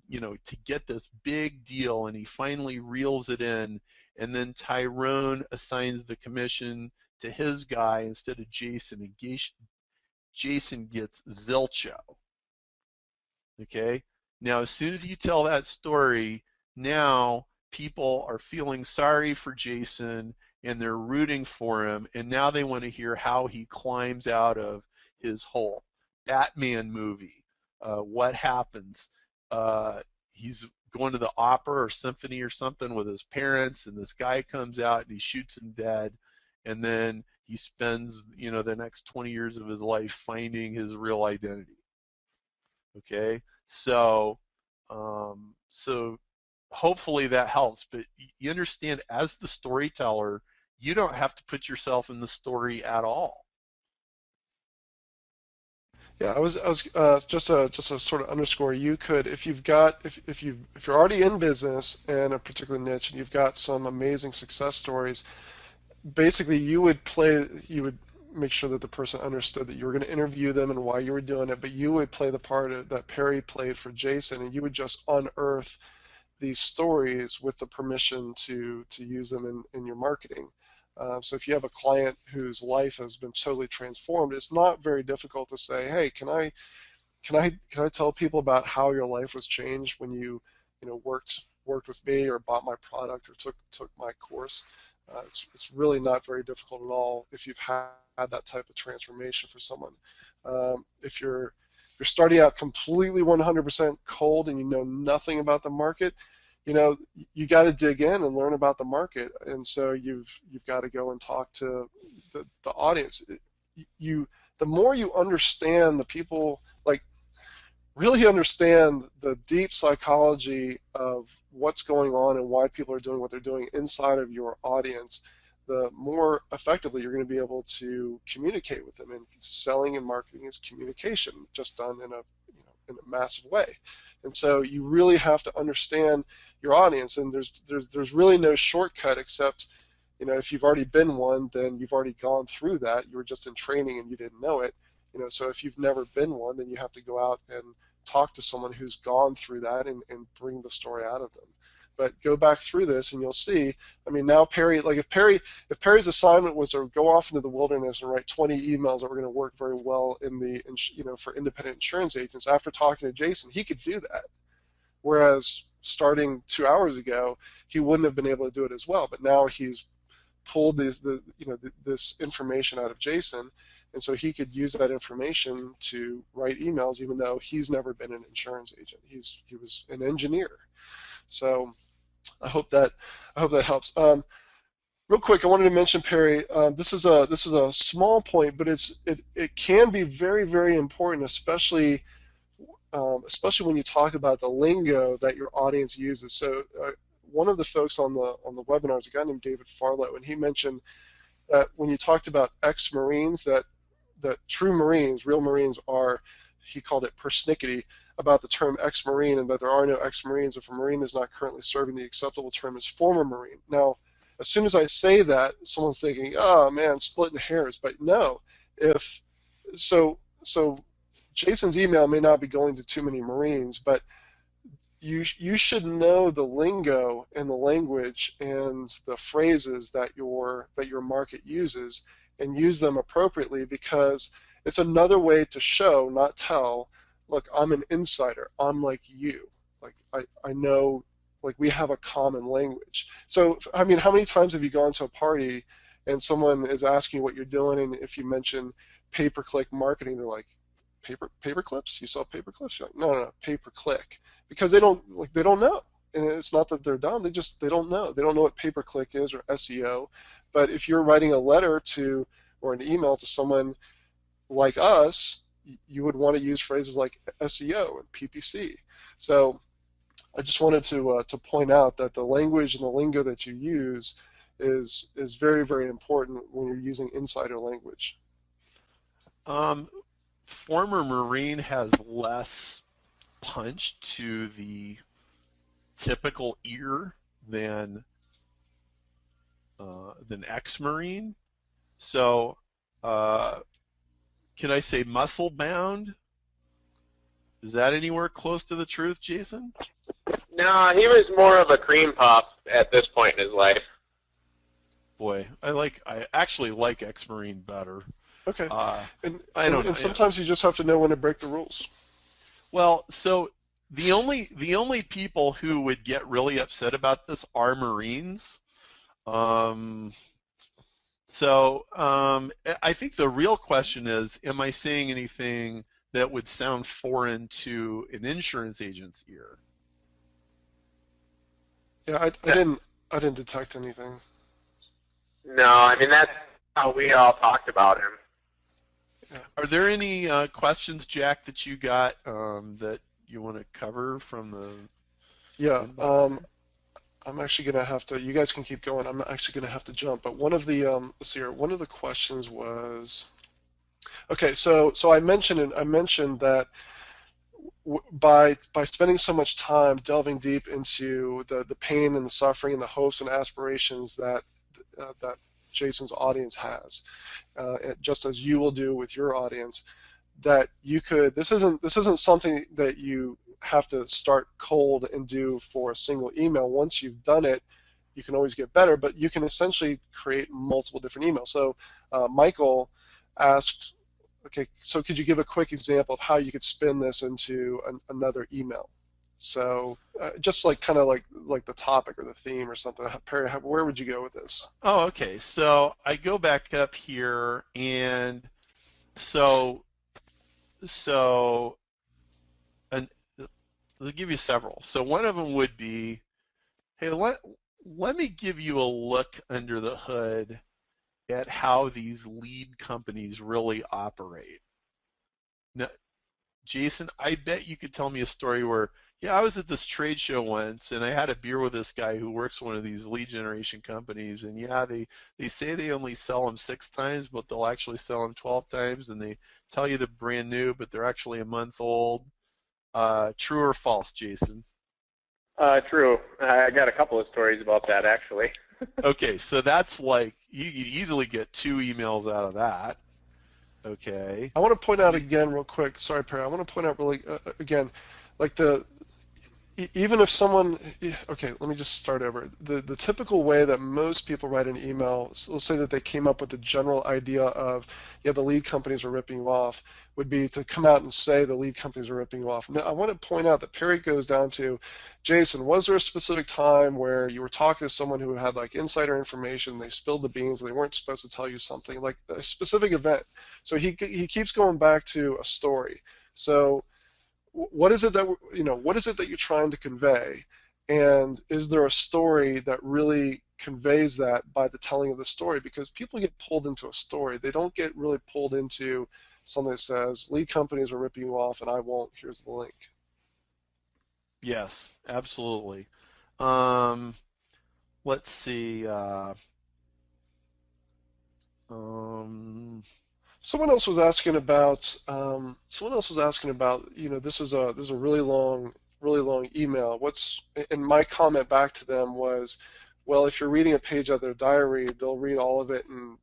get this big deal, and he finally reels it in, and then Tyrone assigns the commission to his guy instead of Jason, and Jason gets zilcho. Okay, now as soon as you tell that story, now people are feeling sorry for Jason and they're rooting for him, and now they want to hear how he climbs out of his hole. Batman movie, what happens? He's going to the opera or symphony or something with his parents, and this guy comes out and he shoots him dead, and then he spends the next 20 years of his life finding his real identity. Okay, so so hopefully that helps. But you understand, as the storyteller, you don't have to put yourself in the story at all. Yeah, I was just a sort of underscore. You could, if you've got, if you're already in business in a particular niche and you've got some amazing success stories, basically you would make sure that the person understood that you were going to interview them and why you were doing it, but you would play the part that Perry played for Jason, and you would just unearth these stories with the permission to use them in your marketing. So if you have a client whose life has been totally transformed, it's not very difficult to say, hey, can I tell people about how your life was changed when you worked with me or bought my product or took my course. It's really not very difficult at all if you've had that type of transformation for someone. If you're starting out completely 100% cold and you know nothing about the market, you got to dig in and learn about the market, and so you've got to go and talk to the audience. The more you understand the people, like really understand the deep psychology of what's going on and why people are doing what they're doing inside of your audience, the more effectively you're going to be able to communicate with them. And selling and marketing is communication, just done in a massive way. And so you really have to understand your audience, and there's really no shortcut except, if you've already been one, then you've already gone through that. You were just in training and you didn't know it. So if you've never been one, then you have to go out and talk to someone who's gone through that and bring the story out of them. But go back through this and you'll see, now Perry, like if Perry's assignment was to go off into the wilderness and write 20 emails that were going to work very well for independent insurance agents, after talking to Jason, he could do that. Whereas starting 2 hours ago, he wouldn't have been able to do it as well. But now he's pulled this information out of Jason, and so he could use that information to write emails, even though he's never been an insurance agent. He was an engineer. So I hope that helps. Real quick, I wanted to mention, Perry. This is a small point, but it can be very, very important, especially when you talk about the lingo that your audience uses. So one of the folks on the webinar is a guy named David Farlow, and he mentioned that when you talked about ex-Marines, that true Marines, real Marines are, he called it persnickety, about the term ex-Marine, and that there are no ex-Marines if a Marine is not currently serving. The acceptable term is former Marine. Now, as soon as I say that, someone's thinking, oh man, splitting hairs. But no, so Jason's email may not be going to too many Marines, but you should know the lingo and the language and the phrases that your market uses, and use them appropriately, because it's another way to show, not tell, look, I'm an insider. I'm like you. Like I know, like we have a common language. So how many times have you gone to a party and someone is asking you what you're doing, and if you mention pay-per-click marketing, they're like, paper clips? You sell paper clips? You're like, no, pay-per-click, because they don't know. And it's not that they're dumb, they don't know. They don't know what pay-per-click is or SEO. But if you're writing a letter to or an email to someone like us, you would want to use phrases like SEO and PPC. So I just wanted to point out that the language and the lingo that you use is very, very important when you're using insider language. Former Marine has less punch to the typical ear than ex-Marine. So can I say muscle bound? Is that anywhere close to the truth, Jason? No, he was more of a cream puff at this point in his life. Boy, I actually like ex-Marine better. Okay. And sometimes you just have to know when to break the rules. Well, so the only people who would get really upset about this are Marines. So I think the real question is, am I saying anything that would sound foreign to an insurance agent's ear? Yeah, I didn't detect anything. No, that's how we all talked about him. Yeah. Are there any questions, Jack, that you got that you want to cover from the Yeah. inbox? I'm actually gonna have to. You guys can keep going. I'm actually gonna have to jump. But one of the let's see here. One of the questions was okay. So I mentioned that by spending so much time delving deep into the pain and the suffering and the hopes and aspirations that Jason's audience has, just as you will do with your audience, that you could. This isn't something that you have to start cold and do for a single email. Once you've done it, you can always get better, but you can essentially create multiple different emails. So Michael asked, okay, so could you give a quick example of how you could spin this into another email? So just like kind of like the topic or the theme or something. Perry, where would you go with this? Oh, okay. So I go back up here, and so so and I'll give you several. So one of them would be, hey, let me give you a look under the hood at how these lead companies really operate. Now, Jason, I bet you could tell me a story where, yeah, I was at this trade show once and I had a beer with this guy who works one of these lead generation companies, and yeah, they say they only sell them 6 times, but they'll actually sell them 12 times, and they tell you they're brand new, but they're actually a month old. True or false, Jason? True. I got a couple of stories about that actually. Okay, so that's like you could easily get 2 emails out of that. Okay. I want to point out again real quick. Sorry, Perry. I want to point out really again, like even if someone, okay, let me just start over. The typical way that most people write an email, so let's say that they came up with the general idea of, yeah, the lead companies are ripping you off, would be to come out and say the lead companies are ripping you off. Now, I want to point out that Perry goes down to, Jason, was there a specific time where you were talking to someone who had like insider information, they spilled the beans, and they weren't supposed to tell you something, like a specific event? So he keeps going back to a story. So what is it that what is it that you're trying to convey, and is there a story that really conveys that by the telling of the story? Because people get pulled into a story, they don't get really pulled into something that says lead companies are ripping you off and I won't, here's the link. Yes, absolutely. Um, let's see. Um, Someone else was asking about, this is a really long email. And my comment back to them was, well, if you're reading a page of their diary, they'll read all of it and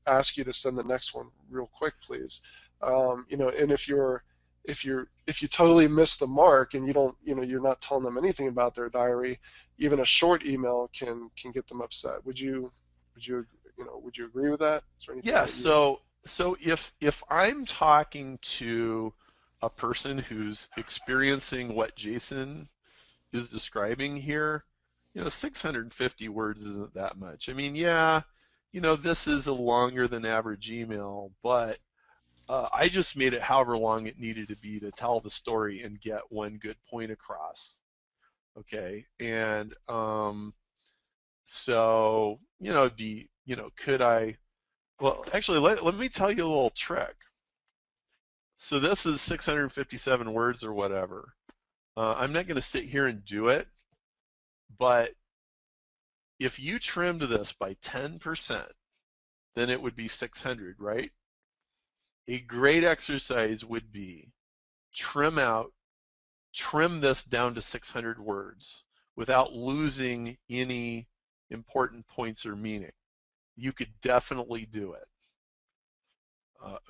ask you to send the next one real quick, please. And if you totally miss the mark and you don't, you're not telling them anything about their diary, even a short email can get them upset. Would you agree with that? Is there anything yeah, that you? so if I'm talking to a person who's experiencing what Jason is describing here, 650 words isn't that much. I mean, yeah, this is a longer than average email, but I just made it however long it needed to be to tell the story and get one good point across. Okay, and so could I? Well, actually, let me tell you a little trick. So this is 657 words or whatever. I'm not going to sit here and do it, but if you trimmed this by 10%, then it would be 600, right? A great exercise would be trim this down to 600 words without losing any important points or meaning. You could definitely do it.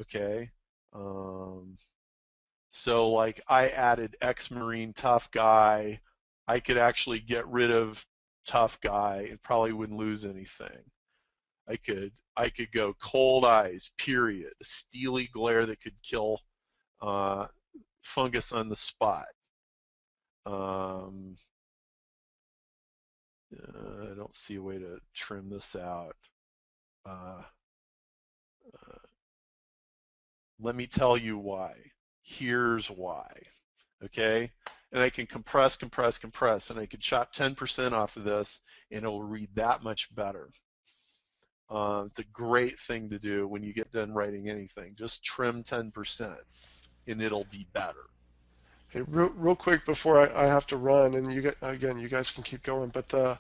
Okay. So like I added ex-Marine tough guy. I could actually get rid of tough guy and probably wouldn't lose anything. I could go cold eyes, period, a steely glare that could kill fungus on the spot. Um, I don't see a way to trim this out. Uh, uh, let me tell you why. Here's why. Okay? And I can compress, compress, compress, and I can chop 10% off of this, and it will read that much better. It's a great thing to do when you get done writing anything. Just trim 10%, and it'll be better. Hey, real quick before I have to run, and you guys can keep going. But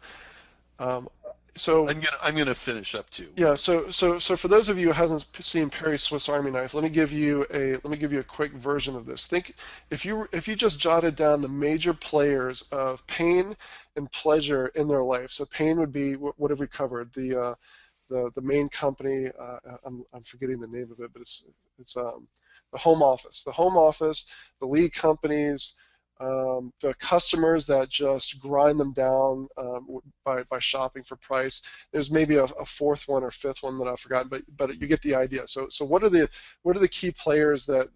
um, so I'm gonna finish up too. yeah, so for those of you who hasn't seen Perry's Swiss Army knife, let me give you a quick version of this. Think if you just jotted down the major players of pain and pleasure in their life. So pain would be what have we covered? The main company. I'm forgetting the name of it, but it's the home office. The home office, the lead companies, the customers that just grind them down by shopping for price. There's maybe a fourth one or fifth one that I've forgotten, but you get the idea. So what are the key players that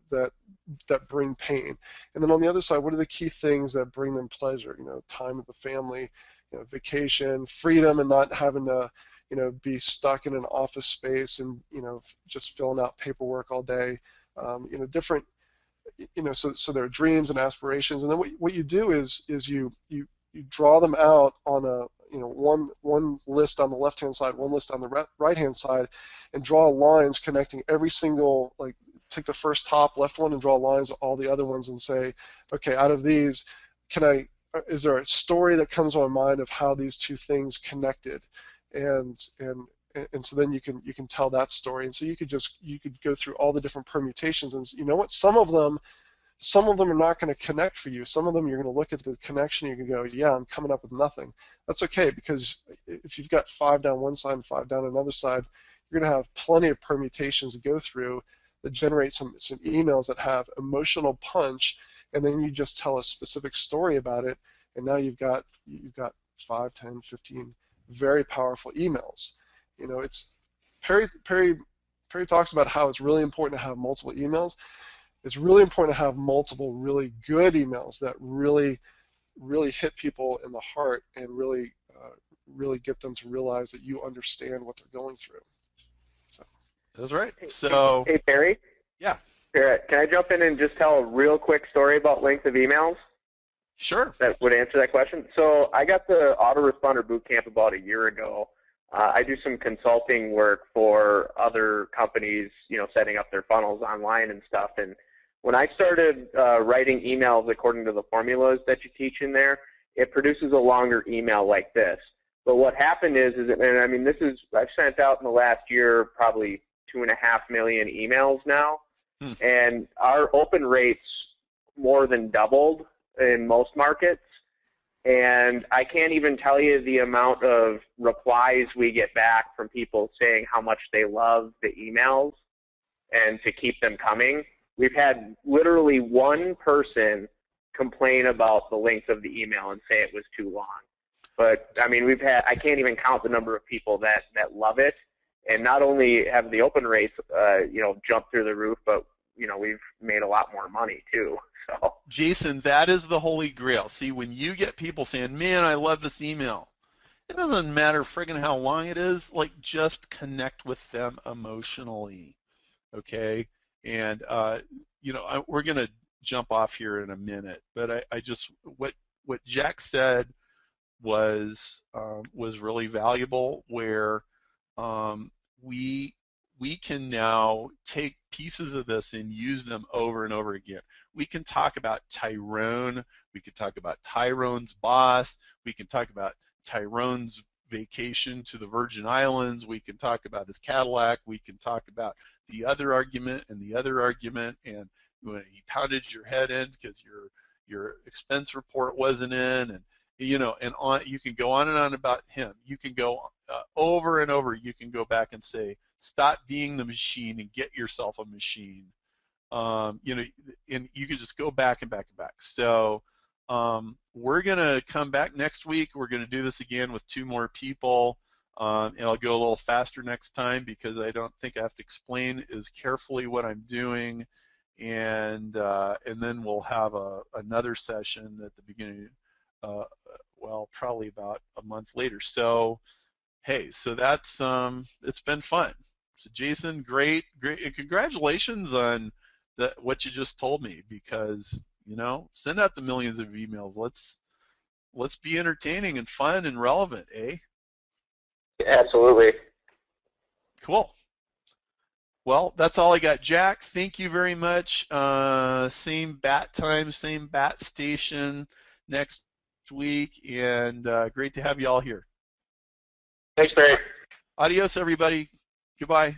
bring pain? And then on the other side, what are the key things that bring them pleasure? Time with the family, vacation, freedom, and not having to be stuck in an office space and just filling out paperwork all day. Different. So there are dreams and aspirations, and then what you do is you draw them out on a one list on the left hand side, one list on the right hand side, and draw lines connecting every single, like take the first top left one and draw lines to all the other ones and say, okay, out of these, is there a story that comes to my mind of how these two things connected, and so then you can tell that story. And so you could go through all the different permutations, and you know what, some of them are not going to connect for you. Some of them you're going to look at the connection and you can go, yeah, I'm coming up with nothing. That's okay, because if you've got 5 down one side and 5 down another side, you're going to have plenty of permutations to go through that generate some emails that have emotional punch, and then you just tell a specific story about it, and now you've got 5, 10, 15 very powerful emails. It's Perry talks about how it's really important to have multiple emails. It's really important to have multiple really good emails that really hit people in the heart and really get them to realize that you understand what they're going through. So that's right. So hey Perry. Yeah. Can I jump in and just tell a real quick story about length of emails? Sure. That would answer that question. So I got the autoresponder boot camp about a year ago. I do some consulting work for other companies, setting up their funnels online and stuff. And when I started writing emails according to the formulas that you teach in there, it produces a longer email like this. But what happened is and I mean, I've sent out in the last year probably 2.5 million emails now, and our open rates more than doubled in most markets. And I can't even tell you the amount of replies we get back from people saying how much they love the emails and to keep them coming. We've had literally one person complain about the length of the email and say it was too long. But I mean, I can't even count the number of people that love it. And not only have the open rates, jumped through the roof, but we've made a lot more money too. So, Jason, that is the holy grail. See, when you get people saying, man, I love this email, it doesn't matter friggin' how long it is, like just connect with them emotionally, okay? And, we're going to jump off here in a minute, but I just, what Jack said was really valuable, where we can now take pieces of this and use them over and over again. We can talk about Tyrone. We can talk about Tyrone's boss. We can talk about Tyrone's vacation to the Virgin Islands. We can talk about his Cadillac. We can talk about the other argument and the other argument, and when he pounded your head in because your expense report wasn't in, and and on. You can go on and on about him. You can go over and over. You can go back and say, stop being the machine and get yourself a machine. And you can just go back and back and back. So we're gonna come back next week. We're gonna do this again with 2 more people, and I'll go a little faster next time because I don't think I have to explain as carefully what I'm doing, and then we'll have another session at the beginning. Probably about a month later. So, hey, so that's it's been fun. So, Jason, great, and congratulations on what you just told me, because send out the millions of emails. Let's be entertaining and fun and relevant, eh? Absolutely. Cool. Well, that's all I got. Jack, thank you very much. Same bat time, same bat station next week, and great to have you all here. Thanks, Barry. Adios, everybody. Goodbye.